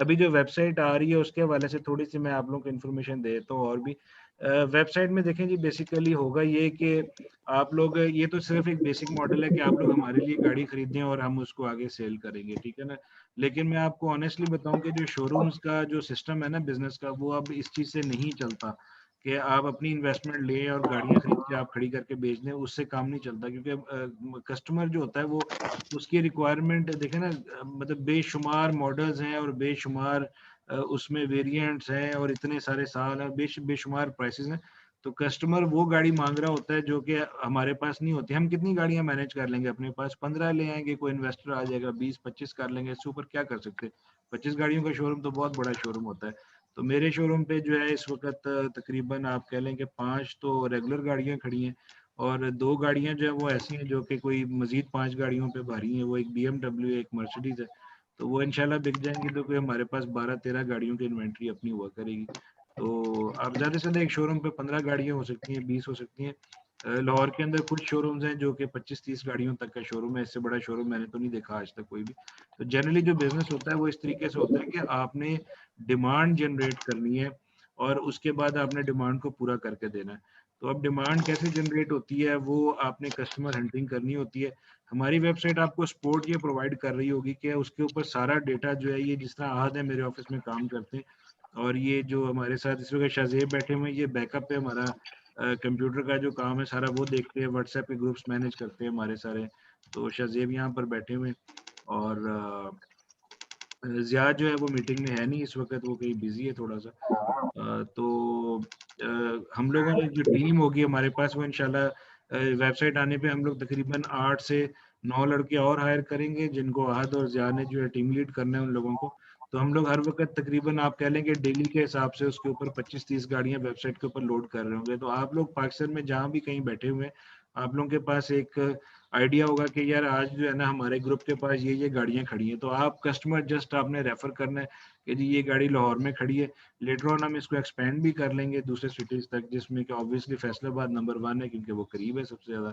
अभी जो वेबसाइट आ रही है उसके हवाले से थोड़ी सी मैं आप लोगों को इन्फॉर्मेशन दे देता हूँ और भी। वेबसाइट में देखें जी, बेसिकली होगा ये कि आप लोग, ये तो सिर्फ एक बेसिक मॉडल है कि आप लोग हमारे लिए गाड़ी खरीदें और हम उसको आगे सेल करेंगे, ठीक है ना। लेकिन मैं आपको ऑनेस्टली बताऊं कि जो शोरूम्स का जो सिस्टम है ना बिजनेस का, वो अब इस चीज से नहीं चलता कि आप अपनी इन्वेस्टमेंट लें और गाड़ियां खरीद के आप खड़ी करके बेच दें। उससे काम नहीं चलता क्योंकि कस्टमर जो होता है वो उसकी रिक्वायरमेंट देखे ना, मतलब बेशुमार मॉडल्स हैं और बेशुमार उसमें वेरिएंट्स हैं और इतने सारे साल हैं, बेशुमार प्राइसेस हैं। तो कस्टमर वो गाड़ी मांग रहा होता है जो कि हमारे पास नहीं होती। हम कितनी गाड़ियां मैनेज कर लेंगे अपने पास? 15 ले आएंगे, कोई इन्वेस्टर आ जाएगा 20-25 कर लेंगे, इससे ऊपर क्या कर सकते हैं? 25 गाड़ियों का शोरूम तो बहुत बड़ा शोरूम होता है। तो मेरे शोरूम पे जो है इस वक्त तकरीबन आप कह लें कि 5 तो रेगुलर गाड़ियां खड़ी हैं और 2 गाड़ियां जो है वो ऐसी हैं जो कि कोई मजीद 5 गाड़ियों पे भारी हैं। वो एक BMW एक मर्सिडीज है, तो वो इंशाल्लाह बिक जाएंगी, तो कोई हमारे पास 12-13 गाड़ियों की इन्वेंट्री अपनी हुआ करेगी। तो आप ज़्यादा से ज़्यादा एक शोरूम पे 15 गाड़ियाँ हो सकती हैं, 20 हो सकती हैं। लाहौर के अंदर कुछ शोरूम्स हैं जो कि 25-30 गाड़ियों तक का शोरूम है। इससे बड़ा शोरूम मैंने तो नहीं देखा आज तक कोई भी। तो जनरली जो बिजनेस होता है वो इस तरीके से होता है कि आपने डिमांड जनरेट करनी है और उसके बाद आपने डिमांड को पूरा करके देना है। तो अब डिमांड कैसे जनरेट होती है, वो आपने कस्टमर हंटिंग करनी होती है। हमारी वेबसाइट आपको सपोर्ट ये प्रोवाइड कर रही होगी कि उसके ऊपर सारा डेटा जो है, ये जिस तरह आहद है मेरे ऑफिस में काम करते हैं और ये जो हमारे साथ इस वक्त शाहजेब बैठे हुए हैं, ये बैकअप है हमारा। कंप्यूटर का जो काम है सारा वो देखते हैं, व्हाट्सएप के ग्रुप्स मैनेज करते हैं हमारे सारे। तो शाहजेब यहाँ पर बैठे हुए हैं और ज़ियाद जो है वो मीटिंग में है नहीं इस वक्त, वो कहीं बिजी है थोड़ा सा। तो हम लोगों ने जो टीम होगी हमारे पास वो इंशाल्लाह वेबसाइट आने पे हम लोग तकरीबन 8 से 9 लड़के और हायर करेंगे, जिनको आहद और ज़ियाद ने जो है टीम लीड करना है उन लोगों को। तो हम लोग हर वक्त तकरीबन आप कह लें कि डेली के हिसाब से उसके ऊपर 25-30 गाड़ियां वेबसाइट के ऊपर लोड कर रहे होंगे। तो आप लोग पाकिस्तान में जहाँ भी कहीं बैठे हुए हैं, आप लोगों के पास एक आइडिया होगा कि यार आज जो है ना हमारे ग्रुप के पास ये गाड़ियां खड़ी हैं, तो आप कस्टमर जस्ट आपने रेफर करना है कि जी ये गाड़ी लाहौर में खड़ी है। लेटर ऑन हम इसको एक्सपेंड भी कर लेंगे दूसरे सिटीज तक, जिसमें कि ऑब्वियसली फैसलाबाद नंबर 1 है क्योंकि वो करीब है सबसे ज्यादा।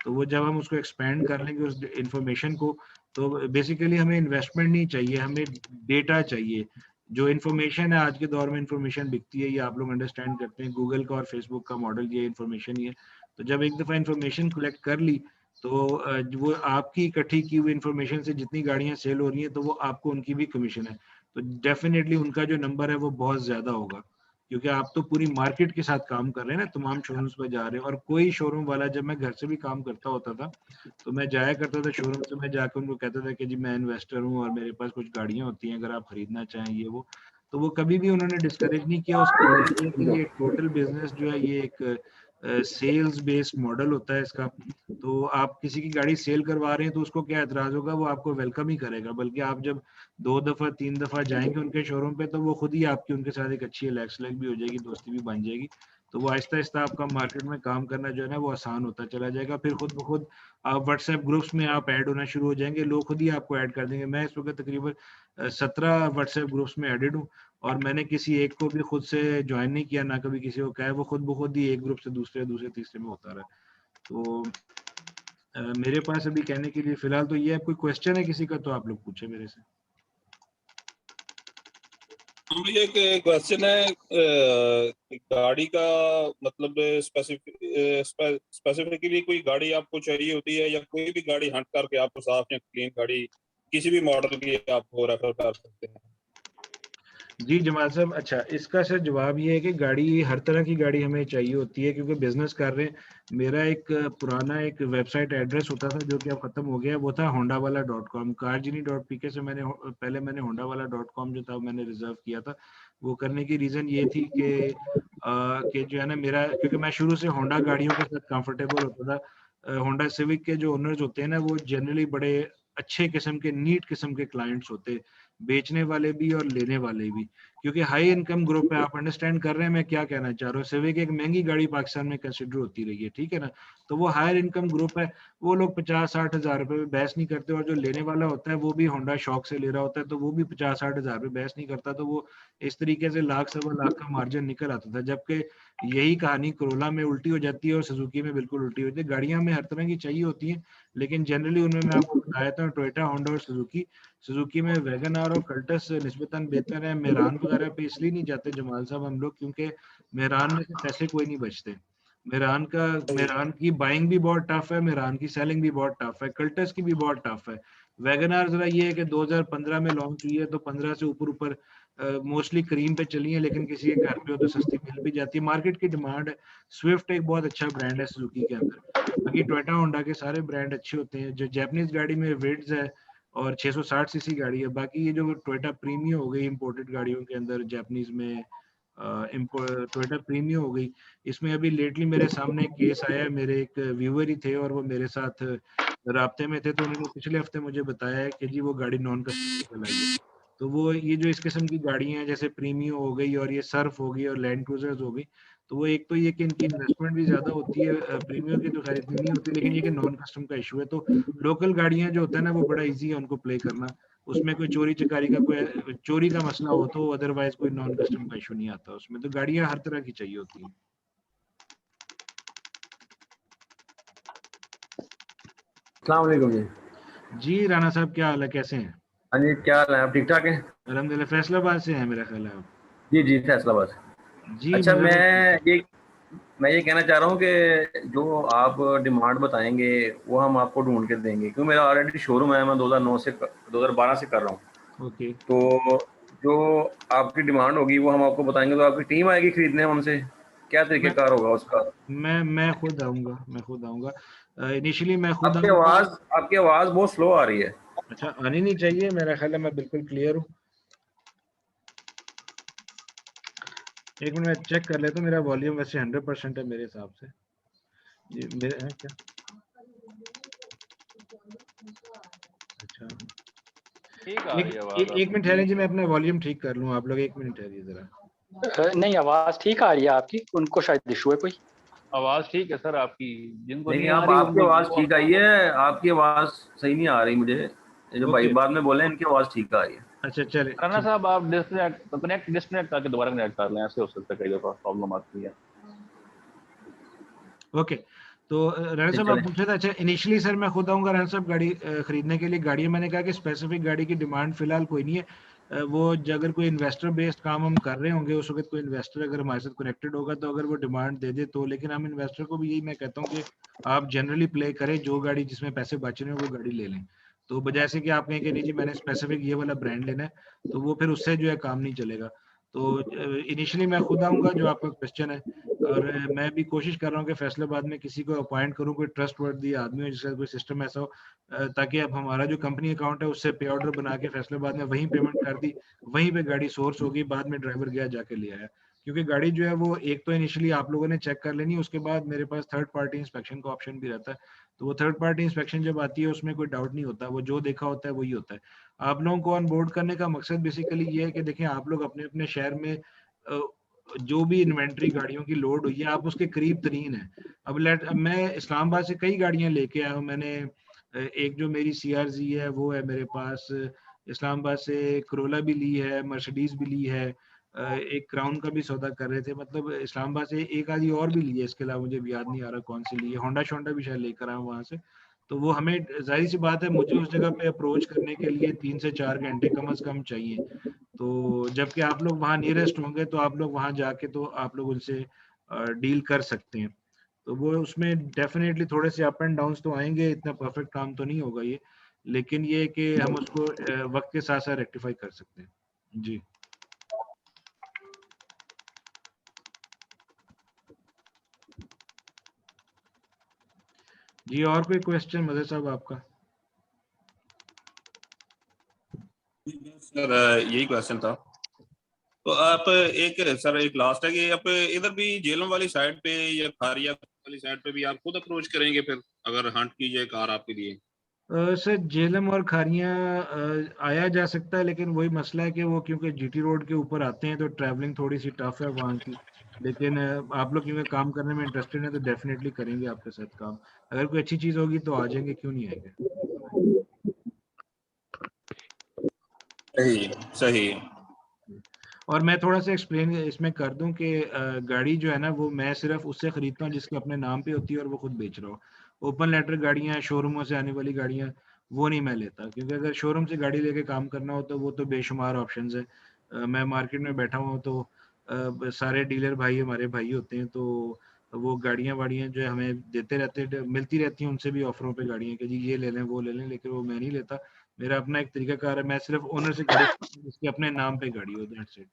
तो वो जब हम उसको एक्सपेंड कर लेंगे उस इंफॉर्मेशन को, तो बेसिकली हमें इन्वेस्टमेंट नहीं चाहिए, हमें डेटा चाहिए। जो इन्फॉर्मेशन है आज के दौर में इन्फॉर्मेशन बिकती है, ये आप लोग अंडरस्टैंड करते हैं। गूगल का और फेसबुक का मॉडल ये इन्फॉर्मेशन ही है। तो जब एक दफा इन्फॉर्मेशन कलेक्ट कर ली, तो वो आपकी इकट्ठी की हुई इन्फॉर्मेशन से जितनी गाड़ियां सेल हो रही हैं, तो वो आपको उनकी भी कमीशन है। तो डेफिनेटली उनका जो नंबर है वो बहुत ज्यादा होगा, क्योंकि आप तो पूरी मार्केट के साथ काम कर रहे हैं ना, तमाम शोरूम्स पे जा रहे हैं। और कोई शोरूम वाला, जब मैं घर से भी काम करता होता था तो मैं जाया करता था शोरूम से, मैं जाकर उनको कहता था कि जी मैं इन्वेस्टर हूँ और मेरे पास कुछ गाड़ियां होती हैं, अगर आप खरीदना चाहें ये वो। तो वो कभी भी उन्होंने डिस्करेज नहीं किया। उसकी वजह ये कि ये टोटल बिजनेस जो है ये एक सेल्स बेस्ड मॉडल होता है इसका। तो आप किसी की गाड़ी सेल करवा रहे हैं तो उसको क्या एतराज होगा, वो आपको वेलकम ही करेगा। बल्कि आप जब 2 दफा 3 दफा जाएंगे उनके शोरूम पे, तो वो खुद ही आपकी उनके साथ एक अच्छी अलग भी हो जाएगी, दोस्ती भी बन जाएगी। तो वो आहिस्ता आहिस्ता आपका मार्केट में काम करना जो है ना वो आसान होता चला जाएगा। फिर खुद ब खुद आप व्हाट्सएप ग्रुप्स में आप ऐड होना शुरू हो जाएंगे, लोग खुद ही आपको ऐड कर देंगे। मैं इस वक्त तकरीबन 17 व्हाट्सएप ग्रुप्स में एडेड हूँ, और मैंने किसी एक को भी खुद से ज्वाइन नहीं किया, ना कभी किसी को कहा है। वो खुद ब खुद ही एक ग्रुप से दूसरे दूसरे तीसरे में होता रहा। तो मेरे पास अभी कहने के लिए फिलहाल तो ये है। कोई क्वेश्चन है किसी का तो आप लोग पूछे मेरे से।
मुझे एक क्वेश्चन है, गाड़ी का मतलब स्पेसिफिकली कोई गाड़ी आपको चाहिए होती है, या कोई भी गाड़ी हंट करके आपको साफ या क्लीन गाड़ी किसी भी मॉडल की आपको रेफर कर सकते हैं?
जी जमाल साहब, अच्छा इसका सर जवाब ये है कि गाड़ी, हर तरह की गाड़ी हमें चाहिए होती है, क्योंकि बिजनेस कर रहे हैं। मेरा एक पुराना एक वेबसाइट एड्रेस होता था जो कि अब खत्म हो गया, वो था hondawala.com। carjini.pk से मैंने hondawala.com जो था मैंने रिजर्व किया था। वो करने की रीजन ये थी कि जो है ना मेरा, क्योंकि मैं शुरू से होंडा गाड़ियों के साथ कंफर्टेबल होता था। होंडा सिविक के जो ओनर्स होते हैं ना, वो जनरली बड़े अच्छे किस्म के, नीट किस्म के क्लाइंट्स होते हैं, बेचने वाले भी और लेने वाले भी। क्योंकि हाई इनकम ग्रुप है, आप अंडरस्टैंड कर रहे हैं मैं क्या कहना चाह रहा हूँ। सिविक एक महंगी गाड़ी पाकिस्तान में कंसिडर होती रही है, ठीक है ना। तो वो हायर इनकम ग्रुप है, वो लोग 50-60 हजार रुपए में बहस नहीं करते। और जो लेने वाला होता है वो भी होंडा शौक से ले रहा होता है, तो वो भी 50-60 हजार रुपए बहस नहीं करता। तो वो इस तरीके से 1,00,000-1,15,00,000 का मार्जिन निकल आता था। जबकि यही कहानी कोरोला में उल्टी हो जाती है और सुजुकी में बिल्कुल उल्टी होती है। गाड़ियां हमें हर तरह की चाहिए होती हैं, लेकिन जनरली उनमें मैं आपको बताया था टोयोटा, होंडा और सुजुकी। सुजुकी में वैगन आर और कल्टस निस्बतन बेहतर है। मेहरान वगैरह पे इसलिए नहीं जाते जमाल साहब हम लोग, क्योंकि मेहरान में से पैसे कोई नहीं बचते। मेहरान की बाइंग भी बहुत टफ है, मेहरान की सेलिंग भी बहुत टफ है, कल्टस की भी बहुत टफ है। वैगन आर जरा ये है कि 2015 में लॉन्च हुई है, तो 15 से ऊपर ऊपर मोस्टली क्रीम पे चली है, लेकिन किसी के घर पे हो तो सस्ती मिल भी जाती है। मार्केट की डिमांड है। स्विफ्ट एक बहुत अच्छा ब्रांड है सुजुकी के अंदर। बाकी टोयोटा होंडा के सारे ब्रांड अच्छे होते हैं। जो जापानीज गाड़ी में विड्स है और 660 सीसी गाड़ी है। बाकी ये जो टोयोटा प्रीमियो हो गई इंपोर्टेड गाड़ियों के अंदर, जापानीज में टोयोटा प्रीमियो हो गई, इसमें अभी लेटली मेरे सामने एक केस आया है। मेरे एक व्यूअर ही थे और वो मेरे साथ राब्ते में थे, तो उन्होंने पिछले हफ्ते मुझे बताया है कि जी वो गाड़ी नॉन कस्टमर आई है। तो वो ये जो इस किस्म की गाड़ियां हैं, जैसे प्रीमियो हो गई और ये सर्फ हो गई और लैंड क्रूजर्स हो गई, तो वो एक तो ये कि इनकी इन्वेस्टमेंट भी ज्यादा होती है। प्रीमियो की तो खैर इतनी नहीं होती, लेकिन ये कि नॉन कस्टम का इशू है। तो लोकल गाड़ियां जो होता है ना वो बड़ा इजी है उनको प्ले करना। उसमें कोई चोरी चकारी का, कोई चोरी का मसला हो तो अदरवाइज कोई नॉन कस्टम का इशू नहीं आता उसमें। तो गाड़ियां हर तरह की चाहिए होती हैं।
अस्सलाम वालेकुम जी।
जी राणा साहब, क्या हाल है, कैसे हैं?
हाँ जी, क्या हाल है, आप ठीक ठाक हैं?
अल्हम्दुलिल्लाह। फैसलाबाद से हैं मेरा ख्याल है आप?
जी जी, फैसलाबाद।
जी
अच्छा,
मेरा
मैं ये कहना चाह रहा हूँ कि जो आप डिमांड बताएंगे वो हम आपको ढूंढ के देंगे, क्योंकि मेरा ऑलरेडी शोरूम है, मैं 2012 से कर रहा हूँ।
ओके।
तो जो आपकी डिमांड होगी वो हम आपको बताएंगे, तो आपकी टीम आएगी खरीदने हमसे, क्या तरीकेकार होगा उसका?
मैं खुद आऊंगा। इनिशियली मैं खुद
आपकी आवाज बहुत स्लो आ रही है।
अच्छा, आनी नहीं चाहिए, मेरा ख्याल है मैं बिल्कुल क्लियर हूँ। एक मिनट मैं चेक कर लेता हूँ। मेरा वॉल्यूम वैसे 100% है मेरे हिसाब से। ये मेरे है क्या? अच्छा, एक मिनट ठहरिए जी, मैं अपना वॉल्यूम ठीक कर लूँ। आप लोग एक मिनट ठहरिए जरा।
नहीं, आवाज ठीक आ रही है आपकी, उनको शायद इशू है कोई। आवाज ठीक है सर आपकी, जिनको
नहीं,
नहीं आ
आप
रही
आपकी
वो
आवाज ठीक आई है, आपकी आवाज सही नहीं आ रही मुझे। ये जो भाई
ओके
बाद में बोले इनकी आवाज ठीक आ रही है।
अच्छा चले
राना साहब आप डिस्कनेक्ट करके दोबारा कनेक्ट कर लें, ऐसे हो सकता है, कई दफा प्रॉब्लम आती है।
ओके। तो राणा साहब आप पूछ रहे थे, अच्छा इनिशियली सर मैं खुद आऊंगा राणा साहब गाड़ी खरीदने के लिए। गाड़ी मैंने कहा कि स्पेसिफिक गाड़ी की डिमांड फिलहाल कोई नहीं है। वो अगर कोई इन्वेस्टर बेस्ड काम हम कर रहे होंगे, उस वक्त कोई इन्वेस्टर अगर हमारे साथ कनेक्टेड होगा तो अगर वो डिमांड दे दे तो, लेकिन हम इन्वेस्टर को भी यही मैं कहता हूँ कि आप जनरली प्ले करें, जो गाड़ी जिसमें पैसे बच रहे हैं वो गाड़ी ले लें। तो बजाय से कि आप कहें कि नहीं जी मैंने स्पेसिफिक ये वाला ब्रांड लेना है, तो वो फिर उससे जो है काम नहीं चलेगा। तो इनिशियली मैं खुद आऊंगा, जो आपका क्वेश्चन है, और मैं भी कोशिश कर रहा हूँ कि फैसलाबाद में किसी को अपॉइंट करूँ, कोई ट्रस्ट वर्दी आदमी हो जिसका कोई सिस्टम ऐसा हो, ताकि अब हमारा जो कंपनी अकाउंट है उससे पे ऑर्डर बना के फैसलाबाद में वहीं पेमेंट कर दी, वहीं पे गाड़ी सोर्स होगी, बाद में ड्राइवर गया जाके ले आया। क्योंकि गाड़ी जो है वो एक तो इनिशियली आप लोगों ने चेक कर लेनी, उसके बाद मेरे पास थर्ड पार्टी इंस्पेक्शन का ऑप्शन भी रहता है। तो वो थर्ड पार्टी इंस्पेक्शन जब आती है उसमें कोई डाउट नहीं होता, वो जो देखा होता है वही होता है। आप लोगों को ऑन बोर्ड करने का मकसद बेसिकली ये है कि देखें आप लोग अपने अपने शहर में जो भी इन्वेंट्री गाड़ियों की लोड हुई है आप उसके करीब तरीन है। अब मैं इस्लामाबाद से कई गाड़ियां लेके आया हूँ। मैंने एक जो मेरी CRZ है वो है मेरे पास, इस्लामाबाद से करोला भी ली है, मर्सिडीज भी ली है, एक क्राउन का भी सौदा कर रहे थे। मतलब इस्लामाबाद से एक आधी और भी ली है, इसके अलावा मुझे याद नहीं आ रहा कौन सी ली है। होंडा शोंडा भी शायद लेकर आया वहां से। तो वो हमें जाहिर सी बात है मुझे उस जगह पे अप्रोच करने के लिए 3 से 4 घंटे कम से कम चाहिए। तो जबकि आप लोग वहाँ नियरेस्ट होंगे तो आप लोग वहाँ जाके तो आप लोग उनसे डील कर सकते हैं। तो वो उसमें डेफिनेटली थोड़े से अप एंड डाउन्स तो आएंगे, इतना परफेक्ट काम तो नहीं होगा ये, लेकिन ये कि हम उसको वक्त के साथ साथ रेक्टिफाई कर सकते हैं। जी जी, और कोई क्वेश्चन मदर साहब आपका?
सर यही क्वेश्चन था। तो आप एक लास्ट है कि आप इधर भी जेलम वाली साइड पे या खारिया वाली साइड पे भी आप खुद अप्रोच करेंगे फिर अगर हंट की जाए कार आपके लिए?
सर जेलम और खारियां आया जा सकता है, लेकिन वही मसला है कि वो क्योंकि GT रोड के ऊपर आते हैं तो ट्रैवलिंग थोड़ी सी टफ है वहाँ की। लेकिन आप लोग क्योंकि काम करने में इंटरेस्टेड हैं तो डेफिनेटली करेंगे आपके साथ काम। अगर कोई अच्छी चीज होगी तो आ जाएंगे, क्यों नहीं आएंगे।
सही सही।
और मैं थोड़ा सा एक्सप्लेन इसमें कर दूं कि गाड़ी जो है ना वो मैं सिर्फ उससे खरीदता हूँ जिसके अपने नाम पे होती है और वो खुद बेच रहा हो। ओपन लेटर गाड़ियाँ, शोरूमों से आने वाली गाड़ियाँ, वो नहीं मैं लेता, क्योंकि अगर शोरूम से गाड़ी लेके काम करना हो तो वो तो बेशुमार ऑप्शंस है। मैं मार्केट में बैठा हुआ हूँ तो सारे डीलर भाई हमारे भाई होते हैं, तो वो गाड़ियाँ वाड़ियाँ जो है हमें देते रहते हैं, मिलती रहती हैं उनसे भी ऑफरों पे गाड़ियाँ कि जी ये ले लें वो ले लें, लेकिन वो मैं नहीं लेता। मेरा अपना एक तरीकाकार है, मैं सिर्फ ओनर से गाड़ी जिसके अपने नाम पे गाड़ी हो, दैट्स इट।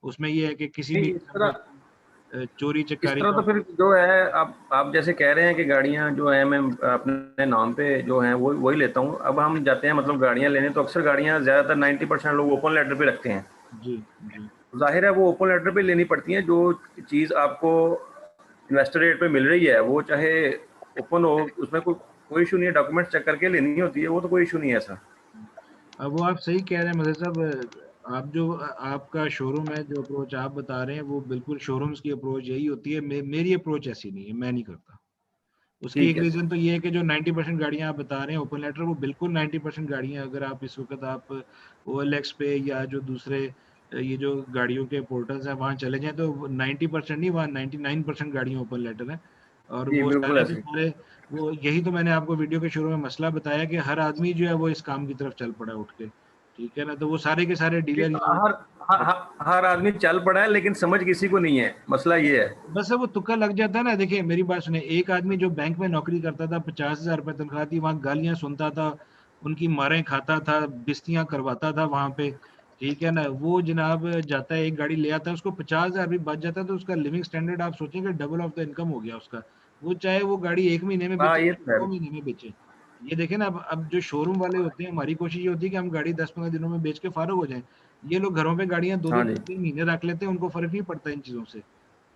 उसमें ये है कि किसी भी
इस तरह
चोरी
इस
चकारी
तरह
का
तो फिर जो है आप जैसे कह रहे हैं कि गाड़ियां जो है मैं अपने नाम पे जो है वो वही लेता हूं। अब हम जाते हैं मतलब गाड़ियां लेने, तो अक्सर गाड़ियां ज़्यादातर 90% लोग ओपन लेटर पे रखते हैं।
जी जी
जाहिर है वो ओपन लेटर पे लेनी पड़ती है। जो चीज़ आपको इन्वेस्टर रेट पे मिल रही है वो चाहे ओपन हो, उसमें कोई इशू नहीं है, डॉक्यूमेंट चेक करके लेनी होती है, वो तो कोई इशू नहीं है ऐसा।
अब वो आप सही कह रहे हैं मदर साहब। आप जो आपका शोरूम है, जो अप्रोच आप बता रहे हैं वो बिल्कुल शोरूम्स की अप्रोच यही होती है। मेरी अप्रोच ऐसी नहीं है, मैं नहीं करता। उसकी
ठीक
एक
है
रीजन तो ये है कि जो 90% गाड़ियां आप बता रहे हैं ओपन लेटर, वो बिल्कुल 90% गाड़ियां अगर आप इस वक्त आप OLX पे या जो दूसरे ये जो गाड़ियों के पोर्टल्स हैं वहां चले जाएं तो 90% नहीं, वहाँ 99% गाड़ियां ओपन लेटर हैं। और
जी
वो
बिल्कुल
सारे के
ऐसे।
सारे, वो यही तो मैंने आपको वीडियो के शुरू में मसला बताया कि हर आदमी जो है वो इस काम की तरफ चल पड़ा है उठ के, ठीक है ना। तो वो सारे के सारे डीलर
हर हर आदमी चल पड़ा है लेकिन समझ किसी को नहीं है, मसला ये है।
बस वो तुक्का लग जाता है ना। देखिए मेरी बात सुने, एक आदमी जो बैंक में नौकरी करता था, 50,000 रुपए तनख्वाह थी, वहां गालियां सुनता था, उनकी मारें खाता था, बिस्तियां करवाता था वहां पे, ठीक है ना। वो जनाब जाता है, एक गाड़ी ले आता है, उसको 50,000 भी बच जाता है, तो उसका लिविंग स्टैंडर्ड आप सोचेंगे डबल ऑफ द इनकम हो गया उसका। वो चाहे वो गाड़ी 1 महीने में
हाँ
बेचे,
ये तो है।
2 महीने में बेचे। ये देखे ना, अब जो शोरूम वाले होते हैं, हमारी कोशिश ये होती है कि हम गाड़ी 10-15 दिनों में बेच के फारुग हो जाएं। ये लोग घरों पे गाड़ियां दो दो
हाँ जी,
3 महीने रख लेते हैं, उनको फर्क नहीं पड़ता इन चीजों से,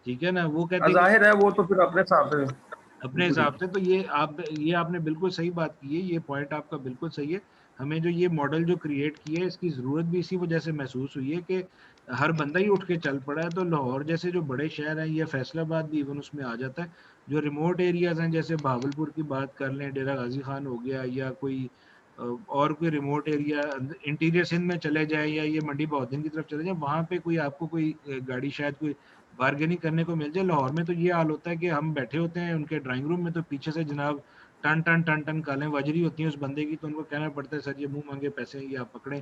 ठीक है ना। वो कहते हैं
जाहिर है वो तो फिर अपने हिसाब से।
अपने
बिल्कुल
हिसाब
ठीक।
से। तो ये आपने बिल्कुल सही बात की है, ये पॉइंट आपका बिल्कुल सही है। हमें जो ये मॉडल जो क्रिएट किया है, इसकी जरूरत भी इसी वजह से महसूस हुई है कि हर बंदा ही उठ के चल पड़ा है। तो लाहौर जैसे जो बड़े शहर हैं या फैसलाबाद भी इवन उसमें आ जाता है। जो रिमोट एरियाज हैं जैसे भावलपुर की बात कर लें, डेरा गाजी खान हो गया, या कोई और कोई रिमोट एरिया इंटीरियर सिंध में चले जाए, या ये मंडी बहाउद्दीन की तरफ चले जाए, वहाँ पे कोई आपको कोई गाड़ी शायद कोई बार्गेनिंग करने को मिल जाए। लाहौर में तो ये हाल होता है कि हम बैठे होते हैं उनके ड्राइंग रूम में, तो पीछे से जनाब टन टन टन टन कालें वजरी होती हैं उस बंदे की, तो उनको कहना पड़ता है सर ये मुंह मांगे पैसे ये आप पकड़ें,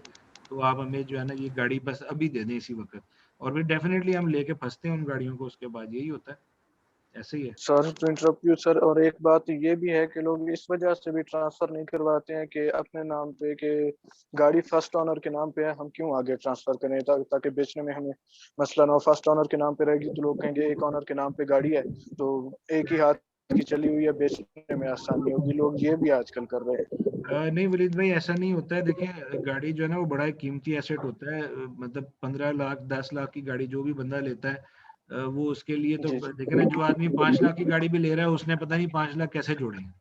तो आप हमें जो है ना ये गाड़ी बस अभी दे दें इसी वक्त, और फिर डेफिनेटली हम लेके फंसते हैं उन गाड़ियों को, उसके बाद यही होता है, ऐसे ही है।
Sorry to interrupt you sir, और एक बात ये भी है कि लोग इस वजह से भी ट्रांसफर नहीं करवाते हैं कि अपने नाम पे, कि गाड़ी फर्स्ट ओनर के नाम पे है, हम क्यों आगे ट्रांसफर करें, ताकि बेचने में हमें मसला ना हो। फर्स्ट ओनर के नाम पे रहेगी तो लोग कहेंगे एक ओनर के नाम पे गाड़ी है तो एक ही हाथ की चली हुई है, बेचने में आसानी होगी। लोग ये भी आजकल कर रहे हैं।
नहीं वलीद भाई, ऐसा नहीं होता है। देखिए गाड़ी जो है ना वो बड़ा कीमती एसेट होता है, मतलब 15 लाख 10 लाख की गाड़ी जो भी बंदा लेता है वो उसके लिए तो देखे ना, जो आदमी 5 लाख की गाड़ी भी ले रहा है उसने पता नहीं 5 लाख कैसे जोड़े हैं,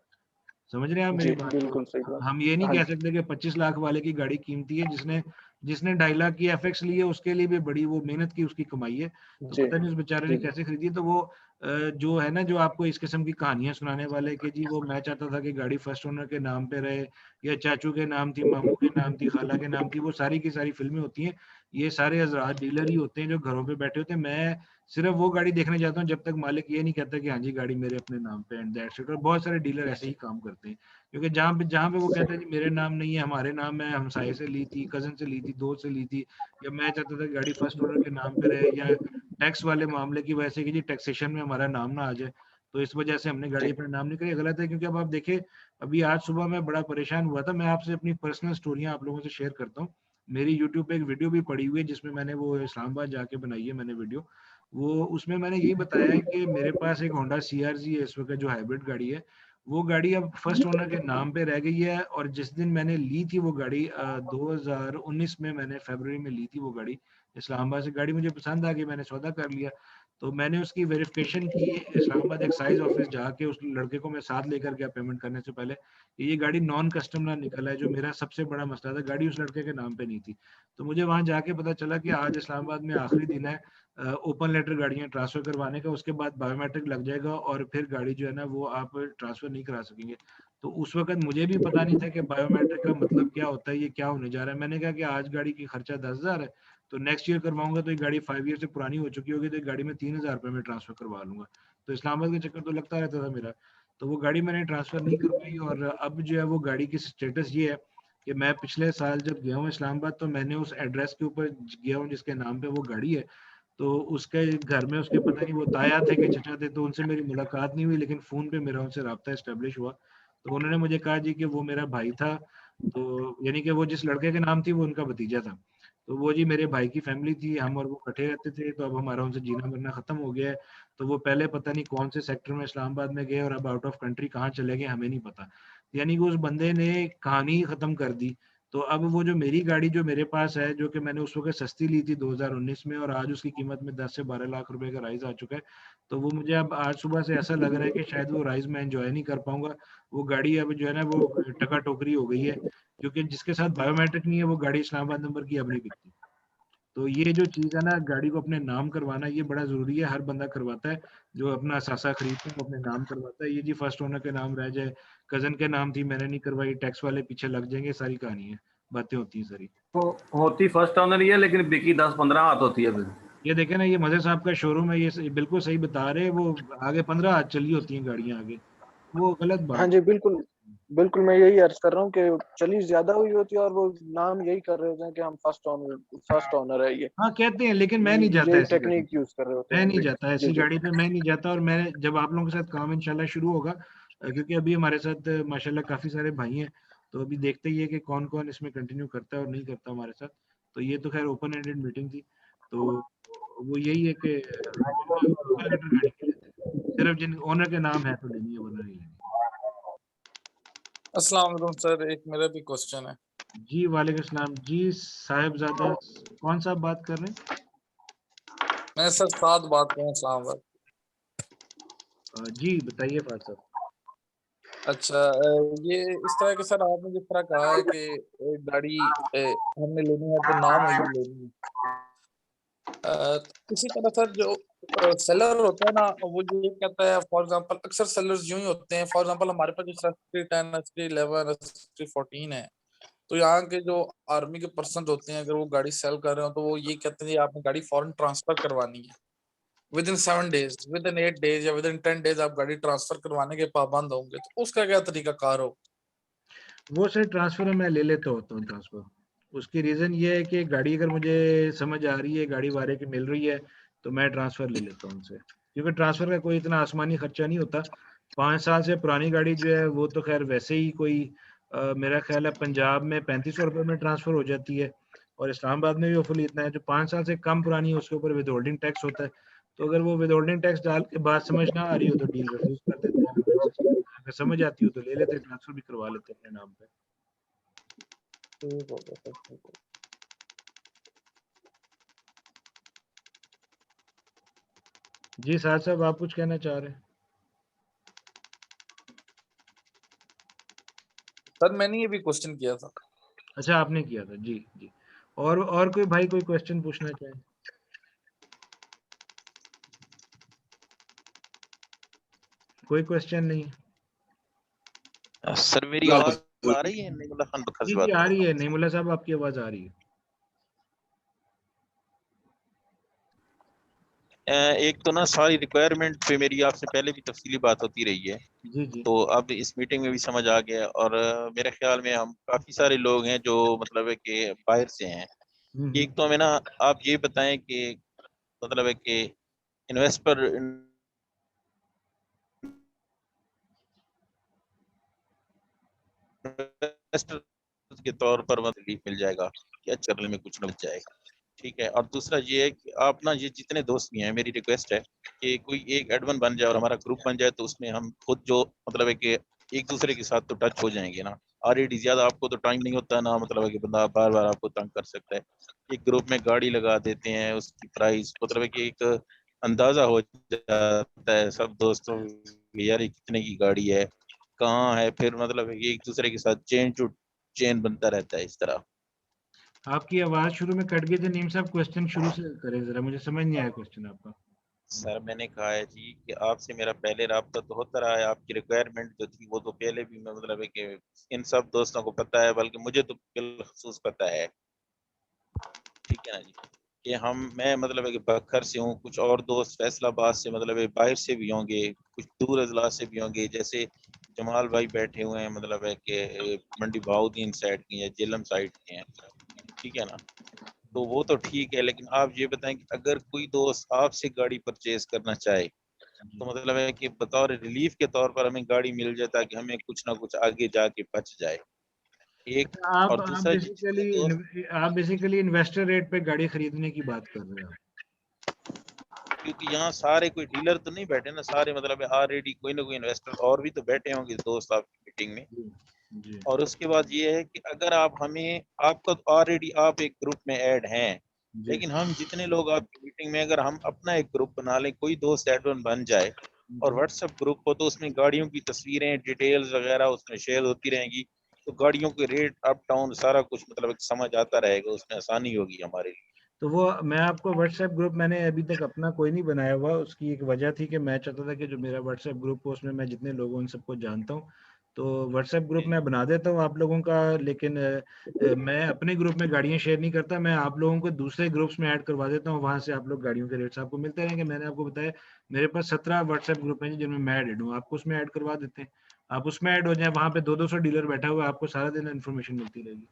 समझ रहे हैं आप मेरी बात
बिल्कुल सही
को।
बात।
हम ये नहीं
हाँ
कह
जी।
सकते कि 25 लाख वाले की गाड़ी कीमती है, जिसने 2.5 लाख की एफएक्स ली है उसके लिए भी बड़ी वो मेहनत की उसकी कमाई है, तो
जी
पता नहीं उस बेचारे ने कैसे खरीदी है। तो वो जो है ना, जो आपको इस किस्म की कहानियां सुनाने वाले कि जी वो मैं चाहता था कि गाड़ी फर्स्ट ओनर के नाम पे रहे, या चाचू के नाम थी, मामू के नाम थी, खाला के नाम थी, वो सारी की सारी फिल्में होती हैं। ये सारे हजरात डीलर ही होते हैं जो घरों पे बैठे होते हैं। मैं सिर्फ वो गाड़ी देखने जाता हूँ जब तक मालिक ये नहीं कहता कि हाँ जी गाड़ी मेरे अपने नाम पे, एंड दैट्स इट। और बहुत सारे डीलर ऐसे ही काम करते हैं, क्योंकि जहाँ पे वो कहते हैं जी मेरे नाम नहीं है, हमारे नाम है, हमसाये से ली थी, कजन से ली थी, दोस्त से ली थी, या मैं चाहता था गाड़ी फर्स्ट ओनर के नाम पे रहे, या टैक्स वाले मामले की वजह से कि जी टैक्सेशन में हमारा नाम ना आ जाए, तो इस वजह से हमने गाड़ी अपने नाम नहीं करी। गलत है, क्योंकि अब आप देखें, अभी आज सुबह मैं बड़ा परेशान हुआ था। मैं आपसे अपनी पर्सनल स्टोरियां आप लोगों से शेयर करता हूँ। मेरी यूट्यूब पे एक वीडियो भी पड़ी हुई है जिसमें मैंने वो इस्लामाबाद जाके बनाई है मैंने वीडियो, वो उसमें मैंने यही बताया है कि मेरे पास एक होंडा CRZ है इस वक्त जो हाइब्रिड गाड़ी है, वो गाड़ी अब फर्स्ट ओनर के नाम पे रह गई है। और जिस दिन मैंने ली थी वो गाड़ी 2019 में मैंने फरवरी में ली थी वो गाड़ी इस्लामाबाद से। गाड़ी मुझे पसंद आ गई, मैंने सौदा कर लिया, तो मैंने उसकी वेरिफिकेशन की इस्लामाबाद एक्साइज ऑफिस जाके, उस लड़के को मैं साथ लेकर गया पेमेंट करने से पहले, ये गाड़ी नॉन कस्टमर निकला है, जो मेरा सबसे बड़ा मसला था, गाड़ी उस लड़के के नाम पे नहीं थी। तो मुझे वहां जाके पता चला कि आज इस्लामाबाद में आखिरी दिन है ओपन लेटर गाड़ियां ट्रांसफर करवाने का, उसके बाद बायोमेट्रिक लग जाएगा और फिर गाड़ी जो है ना वो आप ट्रांसफर नहीं करा सकेंगे। तो उस वक्त मुझे भी पता नहीं था कि बायोमेट्रिक का मतलब क्या होता है, ये क्या होने जा रहा है। मैंने कहा कि आज गाड़ी की खर्चा 10,000 है, तो नेक्स्ट ईयर करवाऊंगा तो ये गाड़ी 5 ईयर से पुरानी हो चुकी होगी, तो ये गाड़ी में 3,000 रुपये में ट्रांसफर करवा लूंगा। तो इस्लामाबाद का चक्कर तो लगता रहता था मेरा, तो वो गाड़ी मैंने ट्रांसफर नहीं करवाई। और अब जो है वो गाड़ी की स्टेटस ये है कि मैं पिछले साल जब गया हूँ इस्लामाबाद, तो मैंने उस एड्रेस के ऊपर गया हूँ जिसके नाम पे वो गाड़ी है, तो उसके घर में उसके पता नहीं वो ताया थे कि चचा थे, तो उनसे मेरी मुलाकात नहीं हुई, लेकिन फोन पे मेरा उनसे रब्ता एस्टेब्लिश हुआ। तो उन्होंने मुझे कहा जी कि वो मेरा भाई था, तो यानी कि वो जिस लड़के के नाम थी वो उनका भतीजा था, तो वो जी मेरे भाई की फैमिली थी, हम और वो इकट्ठे रहते थे, तो अब हमारा उनसे जीना मरना खत्म हो गया है। तो वो पहले पता नहीं कौन से सेक्टर में इस्लामाबाद में गए और अब आउट ऑफ कंट्री कहाँ चले गए हमें नहीं पता। यानी कि उस बंदे ने कहानी ही खत्म कर दी। तो अब वो जो मेरी गाड़ी जो मेरे पास है, जो कि मैंने उस वक्त सस्ती ली थी 2019 में, और आज उसकी कीमत में 10 से 12 लाख रुपए का राइज आ चुका है, तो वो मुझे अब आज सुबह से ऐसा लग रहा है कि शायद वो राइज मैं एंजॉय नहीं कर पाऊंगा। वो गाड़ी अब जो है ना वो टका टोकरी हो गई है, क्योंकि जिसके साथ बायोमेट्रिक नहीं है वो गाड़ी इस्लामाबाद नंबर की अब नहीं बिकती। तो ये जो चीज है ना, गाड़ी को अपने नाम करवाना ये बड़ा जरूरी है, हर बंदा करवाता है जो अपना असासा खरीदता है वो अपने नाम करवाता है। ये जी फर्स्ट ओनर के नाम रह जाए, कजन के नाम थी मैंने नहीं करवाई, टैक्स वाले पीछे लग जाएंगे, सारी कहानी है, बातें होती हैं सारी।
तो होती फर्स्ट ओनर ही है लेकिन बिकी 10-15 हाथ होती है। फिर
ये देखे ना, ये मजे साहब का शोरूम है, ये बिल्कुल सही बता रहे, वो आगे 15 हाथ चली होती हैं गाड़ियां आगे, वो गलत बात।
हाँ जी बिल्कुल बिल्कुल, मैं यही अर्ज कर रहा हूँ कि चली ज्यादा हुई होती है और वो नाम यही कर रहे होते हैं कि हम फर्स्ट ओनर है। ये
हाँ कहते हैं, लेकिन मैं नहीं जाता
यही
ऐसी गाड़ी,
टेक्निक यूज कर रहे होते
मैं
हैं।
नहीं
जी
जाता
जी
ऐसी
जी।
गाड़ी पे, मैं नहीं जाता। और मैं जब आप लोगों के साथ काम इंशाल्लाह शुरू होगा, क्योंकि अभी हमारे साथ माशाल्लाह काफी सारे भाई हैं, तो अभी देखते ही है कि कौन कौन इसमें कंटिन्यू करता है और नहीं करता हमारे साथ। तो ये तो खैर ओपन एंडेड मीटिंग थी, तो वो यही है कि ओपन लेटर गाड़ी नहीं लेते, सिर्फ जिन ओनर के नाम है तो लेनी है, वरना नहीं लेनी।
अस्सलाम वालेकुम सर, एक मेरा भी क्वेश्चन है।
जी वालेकुम सलाम जी साहिबजादा, कौन सा बात कर रहे हैं?
मैं सर साथ बात कर रहा हूँ इस्लामाबाद।
जी बताइए फाद साहब।
अच्छा, ये इस तरह के सर आपने जिस तरह कहा है कि गाड़ी हमने लेनी है तो नाम होगी लेनी है, इसी तरह सर जो सेलर होता है ना, वो ये कहता है फॉर एग्जांपल, अक्सर सेलर्स यूं ही होते हैं। फॉर एग्जांपल हमारे पास जिस तरह 10 11 14 है, तो यहाँ के जो आर्मी के पर्सन होते हैं, अगर वो गाड़ी सेल कर रहे हो तो वो ये कहते हैं आपने गाड़ी फॉरन ट्रांसफर करवानी है with in 7 days, with in 8 days या विद इन 10 डेज आप गाड़ी ट्रांसफर करवाने के पाबंद होंगे। तो उसका क्या तरीका कार हो?
वो सर ट्रांसफर मैं ले लेता होता हूँ ट्रांसफर। उसकी रीजन ये है कि गाड़ी अगर मुझे समझ आ रही है, गाड़ी वारे की मिल रही है, तो मैं ट्रांसफर ले लेता हूँ उनसे, क्योंकि ट्रांसफर का कोई इतना आसमानी खर्चा नहीं होता। 5 साल से पुरानी गाड़ी जो है वो तो खैर वैसे ही कोई मेरा ख्याल है पंजाब में 3500 रुपये में ट्रांसफर हो जाती है, और इस्लामाबाद में भी होपफुली इतना है। जो 5 साल से कम पुरानी है उसके ऊपर विद होल्डिंग टैक्स होता है, तो अगर वो विद होल्डिंग टैक्स डाल के बात समझ ना आ रही हो तो डील रिफ्यूज कर देते हैं, अगर समझ आती हो तो ले लेते हैं, ट्रांसफर भी करवा लेते हैं अपने नाम पे।
ठीक हो गया सर, ठीक हो।
जी साहब साहब आप कुछ कहना चाह रहे हैं?
सर मैंने ये भी क्वेश्चन किया था।
अच्छा आपने किया था, जी जी। और कोई भाई कोई क्वेश्चन पूछना चाहे? कोई क्वेश्चन नहीं?
सर मेरी आवाज आ रही है? नईमुल्लाह खान बखर से
जी
बात
जी
कर
आ
रहा
रही है, नईमुल्लाह साहब आपकी आवाज आ रही है।
एक तो ना सारी रिक्वायरमेंट पे मेरी आपसे पहले भी तफसीली बात होती रही है,
जी जी।
तो अब इस मीटिंग में भी समझ आ गया। और मेरे ख्याल में हम काफी सारे लोग हैं जो मतलब है कि बाहर से हैं। एक तो हमें ना आप ये बताएं कि मतलब है कि इन्वेस्टर के तौर पर रिलीफ मिल जाएगा कि अच्छा करने में कुछ न बच जाएगा, ठीक है। और दूसरा ये है कि आप ना ये जितने दोस्त भी हैं, मेरी रिक्वेस्ट है कि कोई एक एडमिन बन जाए और हमारा ग्रुप बन जाए, तो उसमें हम खुद जो मतलब है कि एक दूसरे के साथ तो टच हो जाएंगे ना। ऑलरेडी ज्यादा आपको तो टाइम नहीं होता ना, मतलब है कि बंदा बार बार आपको तंग कर सकता है। एक ग्रुप में गाड़ी लगा देते हैं, उसकी प्राइस मतलब है कि एक अंदाजा हो जाता है सब दोस्तों की, यार ये कितने की गाड़ी है, कहाँ है, फिर मतलब है कि एक दूसरे के साथ चेन टू चेन बनता रहता है इस तरह।
आपकी आवाज शुरू में कट गई थी नीम साहब, क्वेश्चन शुरू से करें जरा, मुझे समझ नहीं आया क्वेश्चन आपका।
सर मैंने कहा है जी कि आपसे मेरा पहले राब्ता तो होता रहा है, आपकी रिक्वायरमेंट जो थी वो तो पहले भी मैं मतलब है कि इन सब दोस्तों को पता है, बल्कि मुझे तो बिलखसूस पता है, ठीक है ना जी, कि मैं मतलब है कि बखर से हूँ, कुछ और दोस्त फैसलाबाद से मतलब है बाहर से भी होंगे, कुछ दूर अजला से भी होंगे, जैसे जमाल भाई बैठे हुए हैं मतलब है कि मंडी बहाउद्दीन साइड के हैं, जेलम साइड के हैं, ठीक है ना। तो वो तो ठीक है, लेकिन आप ये बताएं कि अगर कोई दोस्त आपसे गाड़ी परचेज करना चाहे, तो मतलब है कि बतौर रिलीफ के तौर पर हमें गाड़ी मिल जाए ताकि हमें कुछ ना कुछ आगे जाके बच जाए, एक।
आप
और दूसरा जितने दोस्त,
बेसिकली इन्वेस्टर रेट पे गाड़ी खरीदने की बात कर रहे हैं आप?
क्योंकि यहाँ सारे कोई डीलर तो नहीं बैठे ना, सारे मतलब ऑलरेडी कोई ना कोई इन्वेस्टर और भी तो बैठे होंगे दोस्त आपकी मीटिंग में।
जी।
और उसके बाद ये है कि अगर आप हमें, आपका ऑलरेडी आप एक ग्रुप में ऐड हैं, लेकिन हम जितने लोग आपकी मीटिंग में, अगर हम अपना एक ग्रुप बना लें, कोई दोस्त एडमिन बन जाए और व्हाट्सएप ग्रुप हो, तो उसमें गाड़ियों की तस्वीरें, डिटेल्स वगैरह उसमें शेयर होती रहेंगी, तो गाड़ियों के रेट अप डाउन सारा कुछ मतलब समझ आता रहेगा, उसमें आसानी होगी हमारे लिए।
तो वो मैं आपको व्हाट्सएप ग्रुप, मैंने अभी तक अपना कोई नहीं बनाया हुआ, उसकी एक वजह थी कि मैं चाहता था कि जो मेरा व्हाट्सएप ग्रुप हो उसमें मैं जितने लोगों उन सबको जानता हूँ, तो व्हाट्सएप ग्रुप मैं बना देता हूँ आप लोगों का। लेकिन मैं अपने ग्रुप में गाड़ियाँ शेयर नहीं करता, मैं आप लोगों को दूसरे ग्रुप्स में ऐड करवा देता हूँ, वहां से आप लोग गाड़ियों के रेट्स आपको मिलते रहेंगे। मैंने आपको बताया मेरे पास 17 व्हाट्सएप ग्रुप हैं जिनमें मैं ऐड हूँ, आपको उसमें ऐड करवा देते हैं, आप उसमें ऐड हो जाए, वहाँ पे 200 डीलर बैठा हुआ है, आपको सारा दिन इन्फॉर्मेशन मिलती रहेगी।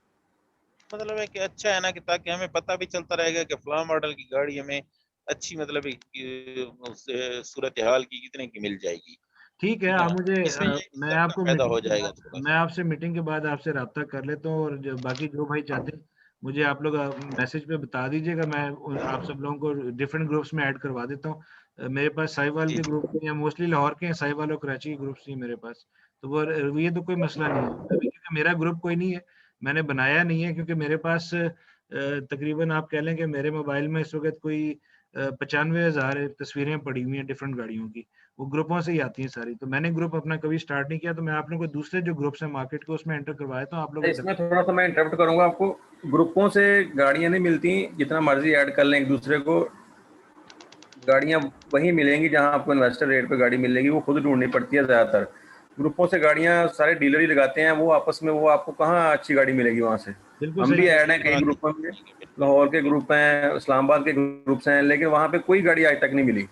मतलब है कि अच्छा है ना, कि ताकि हमें पता भी चलता रहेगा कि फला मॉडल की गाड़ी हमें अच्छी मतलब सूरत हाल की कितने की मिल जाएगी,
ठीक है,
ठीक है
आप
ना।
मुझे
इसमें ये
मैं
अपना
आपको
फायदा
मीटिंग
हो
के
जाएगा
बाद,
थोड़ा
मैं
सा।
आपसे मीटिंग के बाद आपसे रब्ता कर लेता हूँ, और जो बाकी जो भाई चाहते हैं मुझे आप लोग मैसेज पे बता दीजिएगा, मैं आप सब लोगों को डिफरेंट ग्रुप्स में ऐड करवा देता हूँ। मेरे पास साहिवाल के ग्रुप हैं, या मोस्टली लाहौर के हैं, साहिवाल और कराची के ग्रुप्स नहीं मेरे पास, तो वो ये तो कोई मसला नहीं है अभी, क्योंकि मेरा ग्रुप कोई नहीं है, मैंने बनाया नहीं है, क्योंकि मेरे पास तकरीबन आप कह लें कि मेरे मोबाइल में इस वक्त कोई 95,000 तस्वीरें पड़ी हुई हैं डिफरेंट गाड़ियों की, वो ग्रुपों से ही आती हैं सारी, तो मैंने ग्रुप अपना कभी स्टार्ट नहीं किया, तो मैं आप लोगों को दूसरे जो ग्रुप्स हैं मार्केट के उसमें एंटर करवाया था, आप लोग
इसमें थोड़ा सा मैं इंटरप्ट करूंगा आपको, ग्रुपों से गाड़ियां नहीं मिलती, जितना मर्जी ऐड कर लें एक दूसरे को, गाड़ियां वहीं मिलेंगी जहां आपको इन्वेस्टर रेट पे गाड़ी मिलेगी, वो खुद ढूंढनी पड़ती है। ज़्यादातर ग्रुपों से गाड़ियां सारे डीलर ही लगाते हैं, वो आपस में वो आपको कहाँ अच्छी गाड़ी मिलेगी वहां से।
बिल्कुल
हम
सही
भी
बात
ऐड हैं कई ग्रुपों में, लाहौर के ग्रुप हैं, इस्लामाबाद के ग्रुप्स हैं, लेकिन वहां पे कोई गाड़ी आज तक नहीं मिली,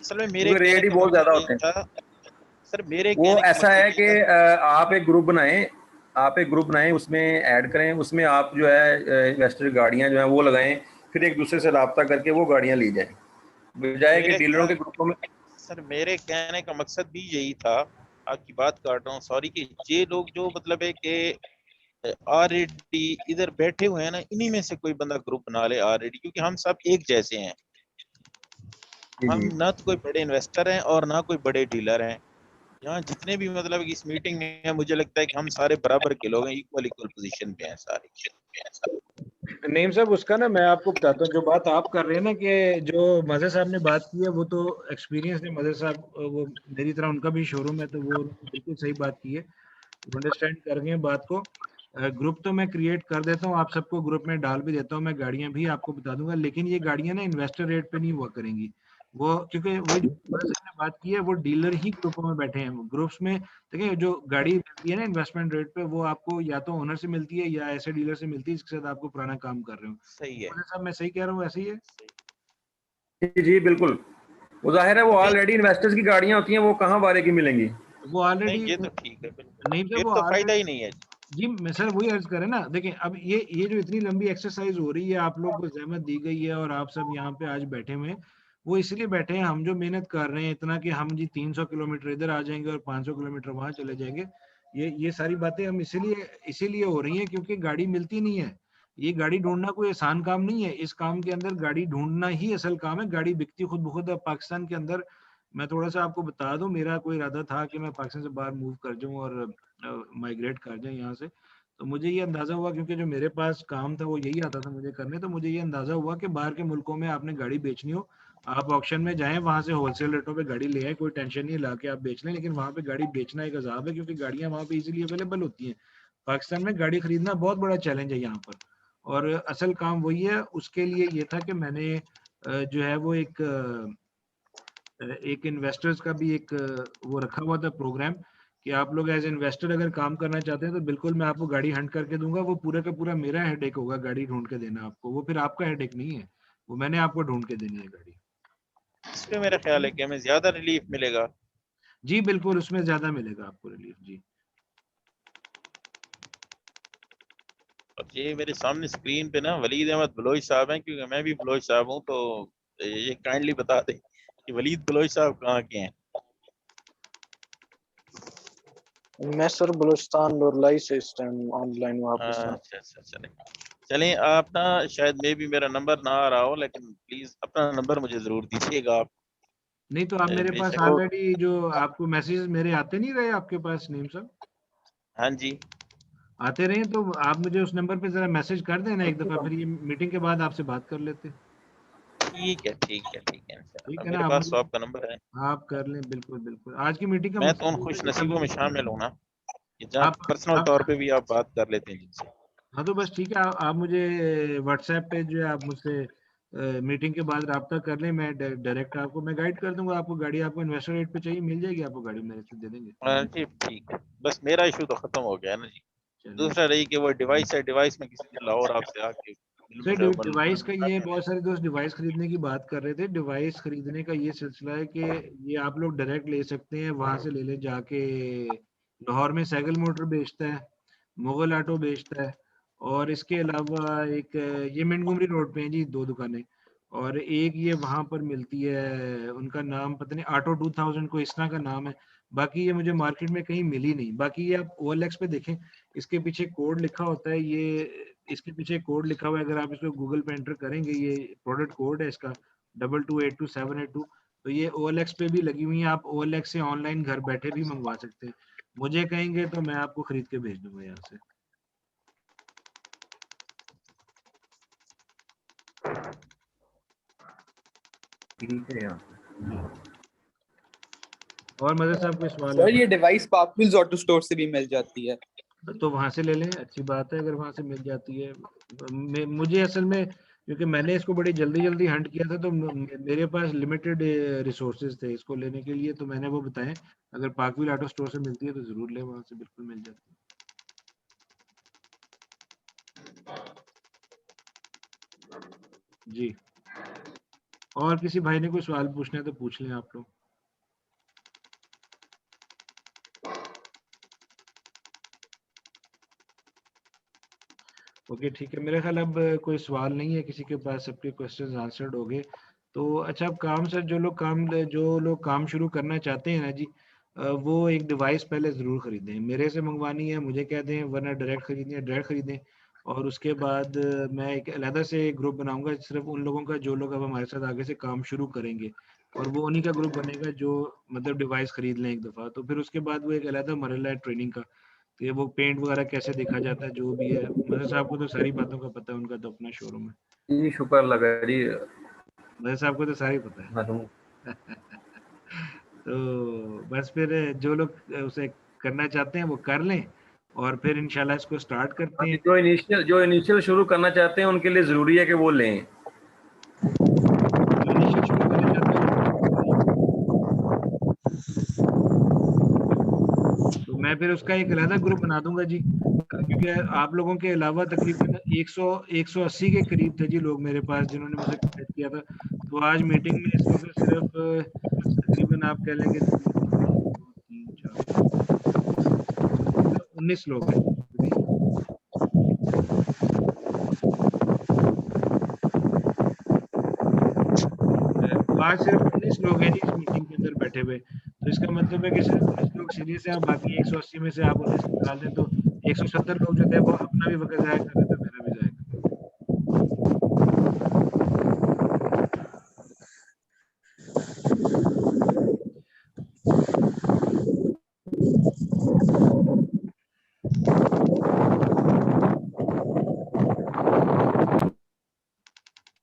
असल में मेरे
क्योंकि रेट
कहने
ही
का
बहुत
मकसद
ज्यादा
ये
होते हैं।
था, सर मेरे
वो
कहने का
ऐसा
मकसद
है
ये
कि
था।
आप एक ग्रुप बनाएं, आप एक ग्रुप बनाएं, उसमें ऐड करें, उसमें आप जो है इन्वेस्टर गाड़ियां जो हैं वो लगाएं, फिर एक दूसरे से रब्ता करके वो गाड़ियां ली जाएं, बजाय कि
मेरे
डीलरों के ग्रुपों में।
सर मेरे कहने का मकसद भी यही था, आपकी बात काट रहा हूँ सॉरी, कि ये लोग जो मतलब है कि ऑलरेडी इधर बैठे हुए हैं ना, इन्हीं में से कोई बंदा ग्रुप बना ले ऑलरेडी, क्योंकि हम सब एक जैसे हैं। हम ना तो कोई बड़े इन्वेस्टर हैं और ना कोई बड़े डीलर हैं। यहाँ जितने भी मतलब इस मीटिंग में है, मुझे लगता है कि हम सारे बराबर के लोग हैं, इक्वल इक्वल पोजीशन पे हैं सारे।
नईम साहब, उसका ना मैं आपको बताता हूँ, जो बात आप कर रहे हैं ना कि जो मज़हर साहब ने बात की है, वो तो एक्सपीरियंस है। मज़हर साहब वो मेरी तरह उनका भी शोरूम है, तो वो बिल्कुल सही बात की है, अंडरस्टैंड कर गए हैं बात को। ग्रुप तो मैं क्रिएट कर देता हूँ, आप सबको ग्रुप में डाल भी देता हूँ, मैं गाड़ियाँ भी आपको बता दूंगा, लेकिन ये गाड़ियाँ ना इन्वेस्टर रेट पे नहीं हुआ करेंगी वो, क्योंकि वही जो मज़हर साहब ने बात की है, वो डीलर ही ग्रुपों में बैठे हैं। ग्रुप्स में देखिए, जो गाड़ी मिलती है ना इन्वेस्टमेंट रेट पे, वो आपको या तो ओनर से मिलती है या ऐसे डीलर से मिलती है जिसके साथ आपको पुराना काम कर रहे हो।
सही है
साहब, मैं सही कह रहा हूँ? ऐसे ही है
जी जी बिल्कुल, वो जाहिर है वो ऑलरेडी इन्वेस्टर्स की गाड़ियां होती हैं, वो कहाँ बारे की मिलेंगी।
वो ऑलरेडी,
नहीं ये तो ठीक है, बिल्कुल
नहीं सर,
फिर
वो
तो फायदा ही नहीं है।
जी मैं सर वही अर्ज करें ना। देखिए, अब ये जो इतनी लंबी एक्सरसाइज हो रही है, आप लोग को जहमत दी गई है और आप सब यहाँ पे आज बैठे हुए हैं, वो इसलिए बैठे हैं, हम जो मेहनत कर रहे हैं इतना कि हम जी 300 किलोमीटर इधर आ जाएंगे और 500 किलोमीटर वहां चले जाएंगे, ये सारी बातें हम इसीलिए हो रही हैं क्योंकि गाड़ी मिलती नहीं है। ये गाड़ी ढूंढना कोई आसान काम नहीं है, इस काम के अंदर गाड़ी ढूंढना ही असल काम है। गाड़ी बिकती खुद ब खुद। अब पाकिस्तान के अंदर मैं थोड़ा सा आपको बता दूं, मेरा कोई इरादा था कि मैं पाकिस्तान से बाहर मूव कर जाऊं और माइग्रेट कर जाए यहाँ से। तो मुझे ये अंदाजा हुआ, क्योंकि जो मेरे पास काम था वो यही आता था मुझे करने, तो मुझे ये अंदाजा हुआ कि बाहर के मुल्कों में आपने गाड़ी बेचनी हो, आप ऑक्शन में जाएं, वहां से होलसेल रेटों पे गाड़ी ले आए, कोई टेंशन नहीं, ला के आप बेच लें। लेकिन वहां पे गाड़ी बेचना एक अजाब है, क्योंकि गाड़ियां वहां पे इजीली अवेलेबल होती हैं। पाकिस्तान में गाड़ी खरीदना बहुत बड़ा चैलेंज है यहाँ पर, और असल काम वही है। उसके लिए ये था कि मैंने जो है वो एक इन्वेस्टर्स का भी एक वो रखा हुआ था प्रोग्राम, कि आप लोग एज इन्वेस्टर अगर काम करना चाहते हैं तो बिल्कुल मैं आपको गाड़ी हंट करके दूंगा। वो पूरा का पूरा मेरा हेडेक होगा गाड़ी ढूंढ के देना आपको, वो फिर आपका हेडेक नहीं है, वो मैंने आपको ढूंढ के देनी है गाड़ी।
इसमें मेरा ख्याल है कि हमें ज्यादा रिलीफ मिलेगा।
जी बिल्कुल, उसमें ज्यादा मिलेगा आपको रिलीफ जी।
और ये मेरे सामने स्क्रीन पे ना वलीद अहमद बलोच साहब हैं, क्योंकि मैं भी बलोच साहब हूँ, तो ये काइंडली बता दें कि वलीद बलोच साहब कहाँ के हैं।
मैं सर बलूचिस्तान लोरलाई से इस टाइम ऑनलाइन वापस हूँ।
अच्छा चलें, आप ना शायद मे भी मेरा नंबर ना आ रहा हो, लेकिन प्लीज अपना नंबर मुझे जरूर दीजिएगा आप।
नहीं तो आप मेरे पास ऑलरेडी जो आपको मैसेज मेरे आते नहीं रहे आपके पास नीम साहब?
हाँ जी
आते रहे, तो आप मुझे उस नंबर पे जरा मैसेज कर देना एक दफा, फिर ये मीटिंग के बाद आपसे बात कर लेते।
ठीक है
ठीक है
मेरे
ना,
पास तो आपका नंबर है।
आप कर लें, बिल्कुल बिल्कुल। आज की मीटिंग का
मैं तो उन
मकसद
खुश नसीबों में शामिल हूँ ना, कि जहाँ
आप
पर्सनल तौर पे भी आप बात कर लेते हैं जिनसे।
हाँ तो बस ठीक है, आप मुझे व्हाट्सएप पे जो है आप मुझसे मीटिंग के बाद रब्ता कर लें, मैं डायरेक्ट आपको मैं गाइड कर दूंगा। आपको गाड़ी आपको इन्वेस्टर रेट पे चाहिए, मिल जाएगी आपको गाड़ी, मेरे से दे देंगे।
जी ठीक है, बस मेरा इशू तो खत्म हो गया है ना जी। दूसरा रही कि वो डिवाइस है, डिवाइस में किसी ने लाहौर आपसे आके
सर डिवाइस का ये बहुत सारे दोस्त डिवाइस खरीदने की बात कर रहे थे। डिवाइस खरीदने का ये सिलसिला है कि ये आप लोग डायरेक्ट ले सकते हैं, वहां से ले ले जाके। लाहौर में साइकिल मोटर बेचता है, मुगल ऑटो बेचता है, और इसके अलावा एक ये मिंटगुमरी रोड पे है जी 2 दुकानें, और एक ये वहां पर मिलती है, उनका नाम पता नहीं, ऑटो 2000 को इस तरह का नाम है। बाकी ये मुझे मार्केट में कहीं मिली नहीं। बाकी ये आप OLX पे देखें, इसके पीछे कोड लिखा होता है, ये इसके पीछे कोड लिखा हुआ है, अगर आप इसको गूगल पे एंटर करेंगे, ये प्रोडक्ट कोड है इसका 22822782। तो ये OLX पे भी लगी हुई है, आप OLX से ऑनलाइन घर बैठे भी मंगवा सकते हैं। मुझे कहेंगे तो मैं आपको खरीद के भेज दूंगा यहाँ से।
ठीक है यार।
और मदद साहब कोई सवाल
सर
है?
ये डिवाइस पार्कविल्स ऑटो स्टोर से भी मिल जाती है।
तो वहां से ले लें, अच्छी बात है अगर वहां से मिल जाती है। मुझे असल में क्योंकि मैंने इसको बड़ी जल्दी जल्दी हंट किया था, तो मेरे पास लिमिटेड रिसोर्सेज थे इसको लेने के लिए, तो मैंने वो बताएं। अगर पार्कविल ऑटो स्टोर से मिलती है तो जरूर ले, वहां से बिल्कुल मिल जाती है। जी, और किसी भाई ने कोई सवाल पूछना है तो पूछ लें आप लोग। ओके ठीक है, मेरे ख्याल अब कोई सवाल नहीं है किसी के पास, सबके क्वेश्चंस आंसर्ड हो गए। तो अच्छा, अब काम सर, जो लोग काम शुरू करना चाहते हैं ना जी, वो एक डिवाइस पहले ज़रूर खरीदें। मेरे से मंगवानी है मुझे कह दें, वरना डायरेक्ट खरीदनी है डायरेक्ट खरीदें। और उसके बाद मैं एक अलग से ग्रुप बनाऊंगा सिर्फ उन लोगों का जो लोग अब हमारे साथ आगे से काम शुरू करेंगे, और वो उन्हीं का ग्रुप बनेगा जो मतलब डिवाइस खरीद लें एक दफ़ा। तो फिर उसके बाद वो एक अलग मरहला है ट्रेनिंग का, तो ये वो पेंट वगैरह कैसे देखा जाता है, जो भी है। मदर साहब को तो सारी बातों का पता है, उनका तो अपना शोरूम है।
जी शुक्र लगा जी।
मदर साहब को तो सारी पता है। तो बस फिर जो लोग उसे करना चाहते हैं वो कर लें, और फिर इंशाल्लाह इसको स्टार्ट करते हैं।
जो इनिशियल शुरू करना चाहते हैं उनके लिए जरूरी है कि वो लें।
तो मैं फिर उसका एक अलग ग्रुप बना दूंगा जी, क्योंकि आप लोगों के अलावा तकरीबन 180 के करीब थे जी लोग मेरे पास जिन्होंने मुझे कॉन्टेक्ट किया था। तो आज मीटिंग में इस वक्त सिर्फ तकरीबन आप कह लेंगे 19 लोग हैं। तो आज सिर्फ 19 लोग हैं जी इस मीटिंग के अंदर बैठे हुए। तो इसका मतलब है कि सिर्फ 19 लोग सीरियस हैं, बाकी 180 में से आप 19 निकाल दें तो 170 लोग जो थे वो अपना भी वक्त जाया कर रहे थे, मेरा भी जाया कर रहे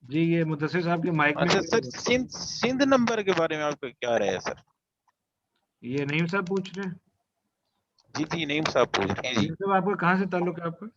जी। ये मुदस्सिर साहब के माइक में।
अच्छा सर, सिंध नंबर के बारे में आपका क्या राय है सर?
ये नईम साहब पूछ रहे हैं।
जी नईम साहब पूछ रहे हैं जी।
साहब आपका कहाँ से ताल्लुक है आपका?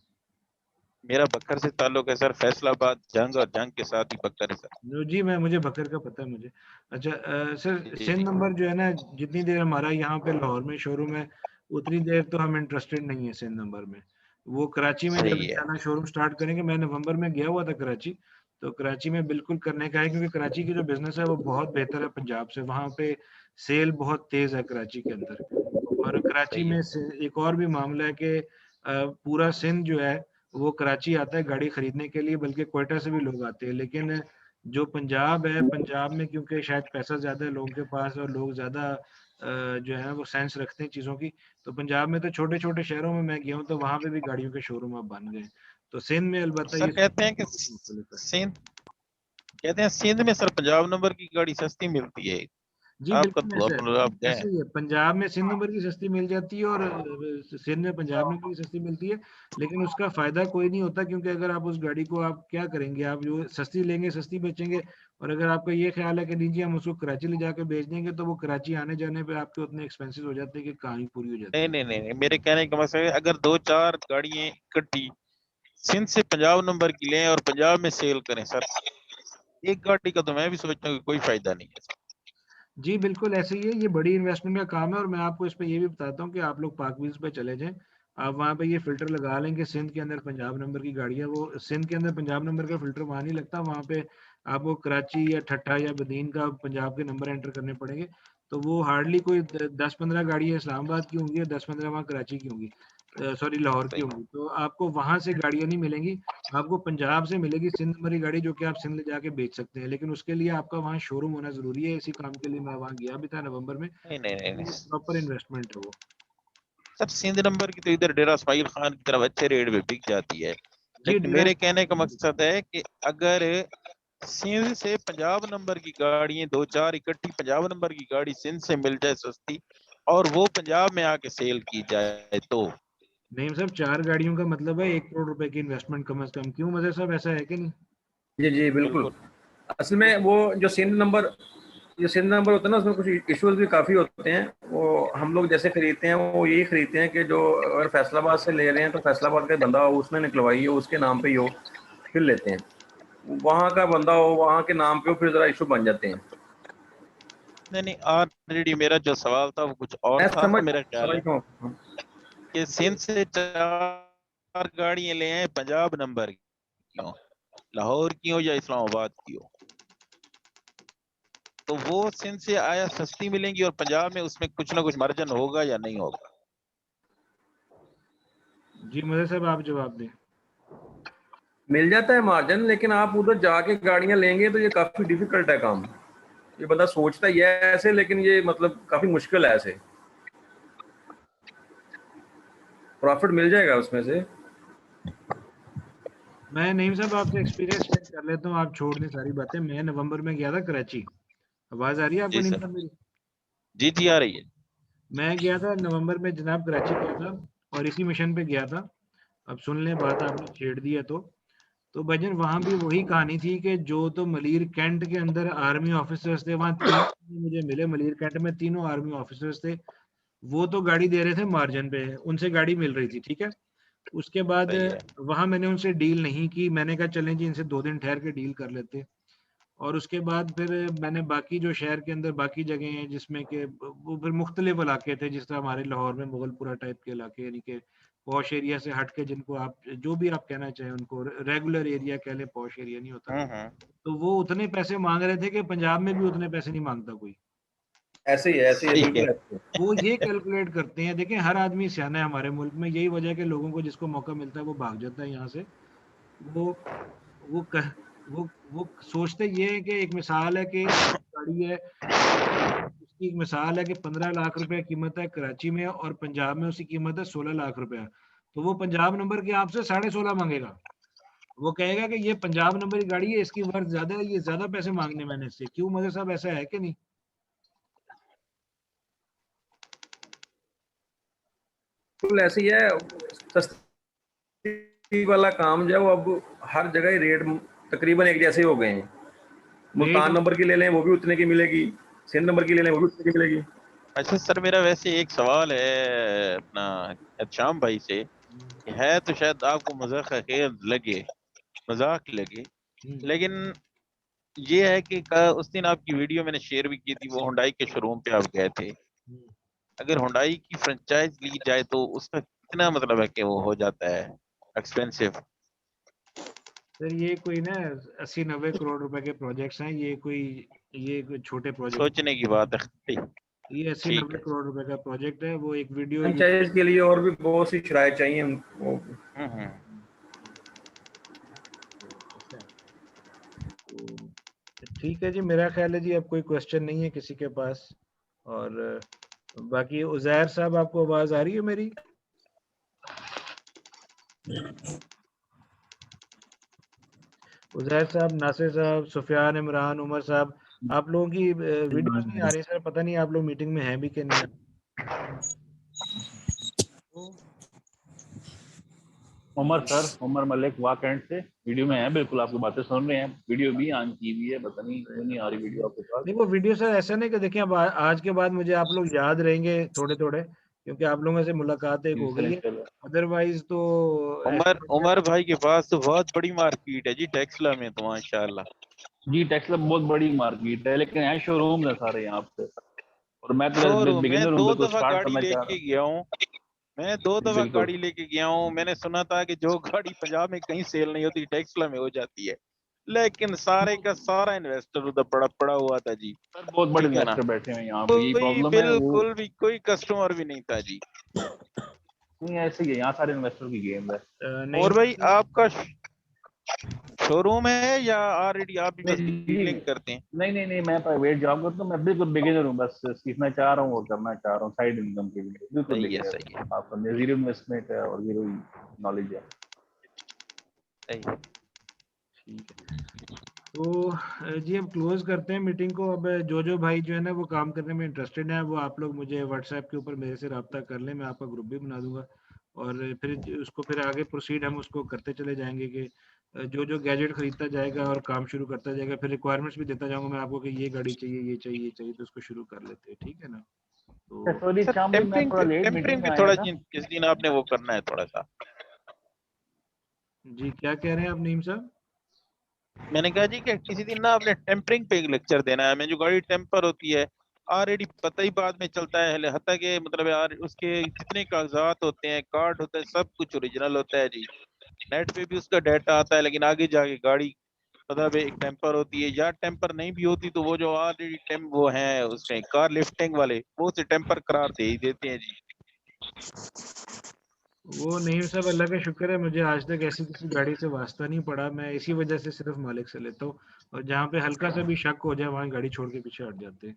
मेरा बकर से ताल्लुक है सर, फैसलाबाद जंग और जंग के साथ ही बकर है सर।
जी मुझे बकर का पता है मुझे। अच्छा सर, सिंध नंबर जो है ना, जितनी देर हमारा यहाँ पे लाहौर में शोरूम है उतनी देर तो हम इंटरेस्टेड नहीं है सिंध नंबर में। वो कराची में जब इंशाल्लाह शोरूम स्टार्ट करेंगे, मैं नवंबर में गया हुआ था कराची, तो कराची में बिल्कुल करने का है, क्योंकि कराची की जो बिजनेस है वो बहुत बेहतर है पंजाब से। वहाँ पे सेल बहुत तेज है कराची के अंदर। और कराची में एक और भी मामला है कि पूरा सिंध जो है वो कराची आता है गाड़ी खरीदने के लिए, बल्कि क्वेटा से भी लोग आते हैं। लेकिन जो पंजाब है, पंजाब में क्योंकि शायद पैसा ज्यादा है लोगों के पास और लोग ज्यादा जो है वो सेंस रखते हैं चीजों की, तो पंजाब में तो छोटे छोटे शहरों में मैं गया हूँ तो वहां पे भी गाड़ियों के शोरूम अब बन गए। तो सिंध में अलबत्ता
सर
ये
कहते हैं कि सिंध में सर पंजाब नंबर की गाड़ी सस्ती मिलती है।
जी
आपका
बिल्कुल ऐसा
तो आप गए
ऐसे ही है। पंजाब में सिंध नंबर की सस्ती मिल जाती है और सिंध में पंजाब नंबर की सस्ती मिलती है, लेकिन उसका फायदा कोई नहीं होता, क्योंकि अगर आप उस गाड़ी को आप क्या करेंगे, आप जो सस्ती लेंगे सस्ती बेचेंगे, और अगर आपका ये ख्याल है कि नहीं जी हम उसको कराची ले जाके बेच देंगे, तो वो कराची आने जाने पे आपके उतने एक्सपेंसेस हो जाते हैं कि कहानी पूरी हो जाती है।
नहीं, मेरे कहने का मतलब है अगर 2-4 गाड़ियां इकट्ठी सिंध से पंजाब नंबर की लें और पंजाब में सेल करें सर, एक गाड़ी का तो मैं भी सोचता हूँ कि कोई फायदा नहीं है।
जी बिल्कुल ऐसे ही है, ये बड़ी इन्वेस्टमेंट का काम है। और मैं आपको इस पे ये भी बताता हूँ कि आप लोग पार्क व्हील्स पे चले जाएं, आप वहाँ पे ये फिल्टर लगा लेंगे सिंध के अंदर पंजाब नंबर की गाड़ियाँ, वो सिंध के अंदर पंजाब नंबर का फिल्टर वहाँ नहीं लगता, वहाँ पे आपको कराची या ठट्ठा या बदीन का पंजाब के नंबर एंटर करने पड़ेंगे। तो वो हार्डली कोई 10-15 गाड़ियाँ इस्लामाबाद की होंगी और 10-15 वहाँ कराची की होंगी, सॉरी लाहौर की होंगी। तो आपको वहां से गाड़ियां नहीं मिलेंगी, आपको पंजाब से मिलेगी सिंध नंबर की गाड़ी, जो कि आप सिंध ले जाके बेच सकते हैं। लेकिन उसके लिए आपका वहाँ शोरूम होना जरूरी है। इसी काम के लिए मैं वहाँ गया भी था नवंबर में।
नहीं।
प्रॉपर इन्वेस्टमेंट है वो।
सर सिंध नंबर की तो इधर डेरा इस्माइल खान की तरफ अच्छे रेट में बिक जाती है,
जी
लेकिन मेरे कहने का मकसद है कि अगर सिंध से पंजाब नंबर की गाड़ियां 2-4 इकट्ठी पंजाब नंबर की गाड़ी सिंध से मिल जाए सस्ती और वो पंजाब में आके सेल की जाए तो।
नहीं साहब, 4 गाड़ियों का मतलब है 1 करोड़ रुपए की इन्वेस्टमेंट कम से कम। क्यों मजे साहब, ऐसा है कि नहीं?
जी बिल्कुल। असल में वो जो सिंध नंबर होता है ना, उसमें कुछ इश्यूज भी काफ़ी होते हैं। वो हम लोग जैसे खरीदते हैं वो यही खरीदते हैं कि जो अगर फैसलाबाद से ले रहे हैं तो फैसलाबाद का बंदा हो, उसने निकलवाई हो, उसके नाम पे ही हो, फिर लेते हैं। वहाँ का बंदा हो, वहाँ के नाम पे हो, फिर जरा इशू बन जाते हैं।
नहीं ऑलरेडी मेरा जो सवाल था वो कुछ और
मैं
था, तो मेरा ख्याल है
समझ हूँ।
कि सिंध से 4 गाड़ियां ले आए, पंजाब नंबर क्यों, लाहौर की हो या इस्लामाबाद की हो, तो वो सिंध से आया सस्ती मिलेंगी और पंजाब में उसमें कुछ ना कुछ मार्जिन होगा या नहीं होगा?
जी मदर साहब आप जवाब दें।
मिल जाता है मार्जिन, लेकिन आप उधर जाके गाड़ियां लेंगे तो ये काफी डिफिकल्ट है काम। ये बंदा सोचता ही है ऐसे, लेकिन ये मतलब काफी मुश्किल है ऐसे। प्रॉफिट मिल जाएगा उसमें से।
मैं नईम साहब आपसे एक्सपीरियंस शेयर कर लेता हूँ, आप छोड़ दें सारी बातें। मैं नवंबर में गया था कराची। आवाज आ रही है आपको
जी
नईम
सर,
साहब मेरी?
जी आ रही है।
मैं गया था नवंबर में जनाब, कराची गया था और इसी मिशन पे गया था। अब सुन लें बात, आपने छेड़ दी है तो भजन वहां भी वही कहानी थी कि जो तो मलीर कैंट के अंदर आर्मी ऑफिसर्स थे, वहां 3 मुझे मिले मलीर कैंट में, तीनों आर्मी ऑफिसर्स थे। वो तो गाड़ी दे रहे थे मार्जिन पे, उनसे गाड़ी मिल रही थी, ठीक है। उसके बाद
सही है।
वहां मैंने उनसे डील नहीं की, मैंने कहा चलें जी इनसे 2 दिन ठहर के डील कर लेते। और उसके बाद फिर मैंने बाकी जो शहर के अंदर बाकी जगह हैं जिसमें कि वो फिर मुख्तलिफ इलाके थे, जिस तरह हमारे लाहौर में मुगलपुरा टाइप के इलाके, यानी कि पॉश एरिया से हट के, जिनको आप जो भी आप कहना चाहें, उनको रेगुलर एरिया कह लें, पॉश एरिया नहीं होता। तो वो उतने पैसे मांग रहे थे कि पंजाब में भी उतने पैसे नहीं मांगता कोई।
ऐसे ही है, बिल्कुल ऐसे ही।
वो ये कैलकुलेट करते हैं, देखें हर आदमी सियाना है हमारे मुल्क में, यही वजह है कि लोगों को जिसको मौका मिलता है वो भाग जाता है यहाँ से। वो वो कह, वो सोचते ये है कि एक मिसाल है कि गाड़ी है, उसकी एक मिसाल है कि 15 लाख रुपए कीमत है कराची में और पंजाब में उसकी कीमत है 16 लाख रुपया। तो वो पंजाब नंबर की आपसे 16.5 मांगेगा। वो कहेगा कि ये पंजाब नंबर की गाड़ी है, इसकी वर्थ ज्यादा है, ये ज्यादा पैसे मांगने मैंने इससे। क्यों मगर साहब, ऐसा है कि नहीं?
बिल्कुल ऐसे ही है। सस्ती वाला काम जो है वो अब हर जगह ही रेट तकरीबन एक जैसे ही हो गए हैं। मुल्तान नंबर की ले लें वो भी उतने की मिलेगी, सिंध नंबर की ले लें वो भी उतने की मिलेगी।
अच्छा सर, मेरा वैसे एक सवाल है अपना शाम भाई से, है तो शायद आपको मजाक खेल लगे, मजाक लगे, लेकिन ये है कि उस दिन आपकी वीडियो मैंने शेयर भी की थी, वो हुंडई के शोरूम पे आप गए थे। अगर हुंडई की फ्रेंचाइज ली जाए तो उसका कितना मतलब है कि वो हो जाता है एक्सपेंसिव?
सर ये कोई ना 80-90 करोड़ रुपए के प्रोजेक्ट्स हैं, ये कोई छोटे प्रोजेक्ट,
सोचने की बात है।
ये
ठीक
80-90
है।
करोड़ रुपए का प्रोजेक्ट है। वो एक वीडियो
फ्रेंचाइज के लिए और भी बहुत सी शराय चाहिए उनको।
ठीक है जी, मेरा ख्याल है जी अब कोई क्वेश्चन नहीं है किसी के पास। और बाकी उजैर साहब, आपको आवाज आ रही है मेरी? उजैर साहब, नासिर साहब, सुफियान, इमरान, उमर साहब, आप लोगों की वीडियोस नहीं आ रही सर, पता नहीं आप लोग मीटिंग में हैं भी कि नहीं।
उमर मलिक वाक एंड से वीडियो में है, बिल्कुल आपकी बातें सुन रहे हैं, वीडियो भी ऑन की हुई है, पता नहीं क्यों नहीं आ रही वीडियो आपके पास।
नहीं वो वीडियो सर ऐसा नहीं कि देखिए अब आज के बाद मुझे आप लोग याद रहेंगे थोड़े थोड़े, क्योंकि आप लोगों से मुलाकात एक हो गई है। अदरवाइज तो
उमर भाई के पास तो बहुत बड़ी मार्केट है जी टेक्सला में, तो माशाल्लाह
जी टेक्सला बहुत बड़ी मार्केट है, लेकिन यहाँ शोरूम है सारे यहाँ पे, और मैं तो
शोरूम में
बिगिनर हूँ,
2
बिल्कुल
दफा
स्टार्ट
गाड़ी
करना चाह
लेके
रहा
गया हूँ। मैं 2 दफा
बिल्कुल।
गाड़ी लेके गया हूँ। मैंने सुना था कि जो गाड़ी पंजाब में कहीं सेल नहीं होती टेक्सला में हो जाती है, लेकिन सारे का सारा इन्वेस्टर उधर पड़ा हुआ था जी।
बहुत बड़े
ठीक है ना,
इन्वेस्टर बैठे हैं यहाँ पे, यही
कोई
प्रॉब्लम है। वो
बिल्कुल भी कोई कस्टमर भी नहीं था जी।
नहीं ऐसे ही है, यहाँ सारे इन्वेस्टर की गेम है।
और भाई आपका शोरूम है या ऑलरेडी आप भी बस डीलिंग करते हैं?
नहीं मैं प्राइवेट जॉब करता हूँ, मैं बिल्कुल बिगिनर हूँ, बस सीखना चाह रहा हूँ और करना चाह रहा हूँ साइड इनकम के लिए, बिल्कुल
सही है,
बिगिनर।
सही है।
आपका जीरो इन्वेस्टमेंट है और जीरो नॉलेज है।
सही है।
ठीक है, तो जी हम क्लोज करते हैं मीटिंग को। अब जो भाई जो है ना वो काम करने में इंटरेस्टेड है, वो आप लोग मुझे व्हाट्सएप के ऊपर मेरे से रब्ता कर लें, मैं आपका ग्रुप भी बना दूंगा। और फिर उसको फिर आगे प्रोसीड हम उसको करते चले जाएंगे कि जो गैजेट खरीदता जाएगा और काम शुरू करता जाएगा, फिर रिक्वायरमेंट्स भी देता जाऊंगा मैं आपको कि ये गाड़ी चाहिए, ये चाहिए, ये चाहिए, तो उसको शुरू कर लेते हैं, ठीक है ना? तो
सॉरी शाम भाई, मैं थोड़ा लेट मीटिंग
टेम्परिंग
में
भी
आया
थोड़ा
था।
इस दिन आपने वो करना है थोड़ा सा।
जी क्या कह रहे हैं आप नईम साहब?
मैंने कहा जी कि किसी दिन ना आपने टेम्परिंग पे एक लेक्चर देना है। मैं जो गाड़ी टेम्पर होती है ऑलरेडी पता ही बाद में चलता है, हत्ता के मतलब यार उसके जितने कागजात होते हैं, कार्ड होता है, सब कुछ ओरिजिनल होता है जी। नेट पे भी उसका डाटा आता है, लेकिन आगे जाके गाड़ी मतलब एक टेम्पर होती है या टेम्पर नहीं भी होती तो वो जो ऑलरेडी वो है उसमें कार लिफ्टिंग वाले वो से टेम्पर करार दे ही देते हैं जी।
वो नहीं सब अल्लाह का शुक्र है, मुझे आज तक ऐसी किसी गाड़ी से वास्ता नहीं पड़ा। मैं इसी वजह से सिर्फ मालिक से लेता हूँ, और जहाँ पे हल्का सा भी शक हो जाए वहाँ गाड़ी छोड़ के पीछे हट जाते हैं।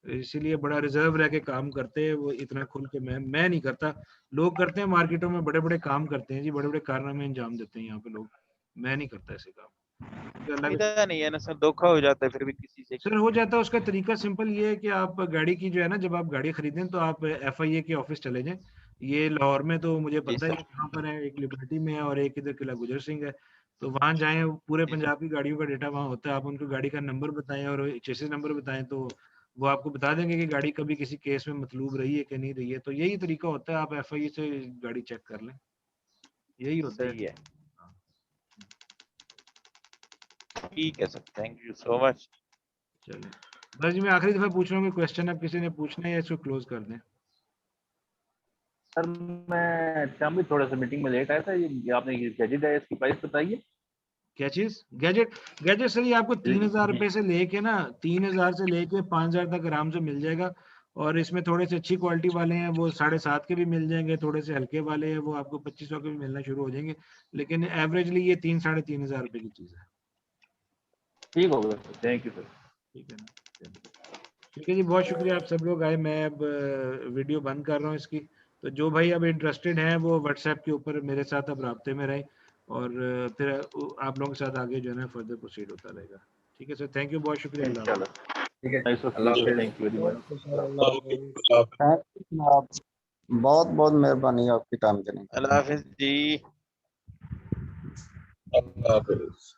इसीलिए बड़ा रिजर्व रह के काम करते हैं वो, इतना खुल के मैं नहीं करता। लोग करते हैं मार्केटों में, बड़े बड़े काम करते हैं जी, बड़े बड़े कारनामे अंजाम देते हैं यहाँ पे लोग। मैं नहीं करता ऐसे काम। अल्लाह का
फायदा नहीं है ना सर, धोखा हो जाता है फिर भी किसी से।
सर हो जाता है। उसका तरीका सिंपल ये है कि आप गाड़ी की जो है ना, जब आप गाड़ी खरीदें तो आप FIA के ऑफिस चले जाएं। ये लाहौर में तो मुझे
जी
पता है
सर।
कहाँ पर है, एक लिबर्टी में है और एक इधर किला गुजर सिंह है। तो वहाँ जाएं, पूरे
जी
पंजाब की गाड़ियों का डेटा वहाँ होता है। आप उनको गाड़ी का नंबर बताएं और चेसिस नंबर बताएं तो वो आपको बता देंगे कि गाड़ी कभी किसी केस में मतलूब रही है कि नहीं रही है। तो यही तरीका होता है, आप FIA से गाड़ी चेक कर लें, यही होता है।
सही है। ठीक है sir, thank you so much.
चलिए बस जी, मैं आखिरी दफा पूछ रहा हूँ, क्वेश्चन अब किसी ने पूछना है या इसको क्लोज कर दें?
सर मैं शाम भी थोड़ा सा मीटिंग में लेट आया था। ये आपने ये गैजेट है, इसकी प्राइस बताइए।
क्या चीज? गैजेट? गैजेट सर ये आपको 3000 रुपए से लेके ना 3000 से लेके 5000 तक आराम से मिल जाएगा। और इसमें थोड़े से अच्छी क्वालिटी वाले हैं वो 7.5 के भी मिल जाएंगे, थोड़े से हल्के वाले हैं वो आपको 2500 के भी मिलना शुरू हो जाएंगे। लेकिन एवरेजली ये 3-3.5 रुपए की चीज है।
ठीक हो गया सर, थैंक यू सर।
ठीक है ना, ठीक है जी, बहुत शुक्रिया आप सब लोग आए। मैं अब वीडियो बंद कर रहा हूँ इसकी। तो जो भाई अब इंटरेस्टेड हैं वो व्हाट्सएप के ऊपर मेरे साथ अब राब्ते में रहें, और फिर आप लोगों के साथ आगे जो है ना फर्दर प्रोसीड होता रहेगा। ठीक है सर, थैंक यू, बहुत शुक्रिया। अल्लाह हाफ़िज़।
इंशाल्लाह।
ठीक है,
अल्लाह हाफ़िज़, थैंक यू वेरी मच।
बहुत बहुत मेहरबानी आपकी टाइम देने की।
अल्लाह हाफिज जी।
अल्लाह हाफिज।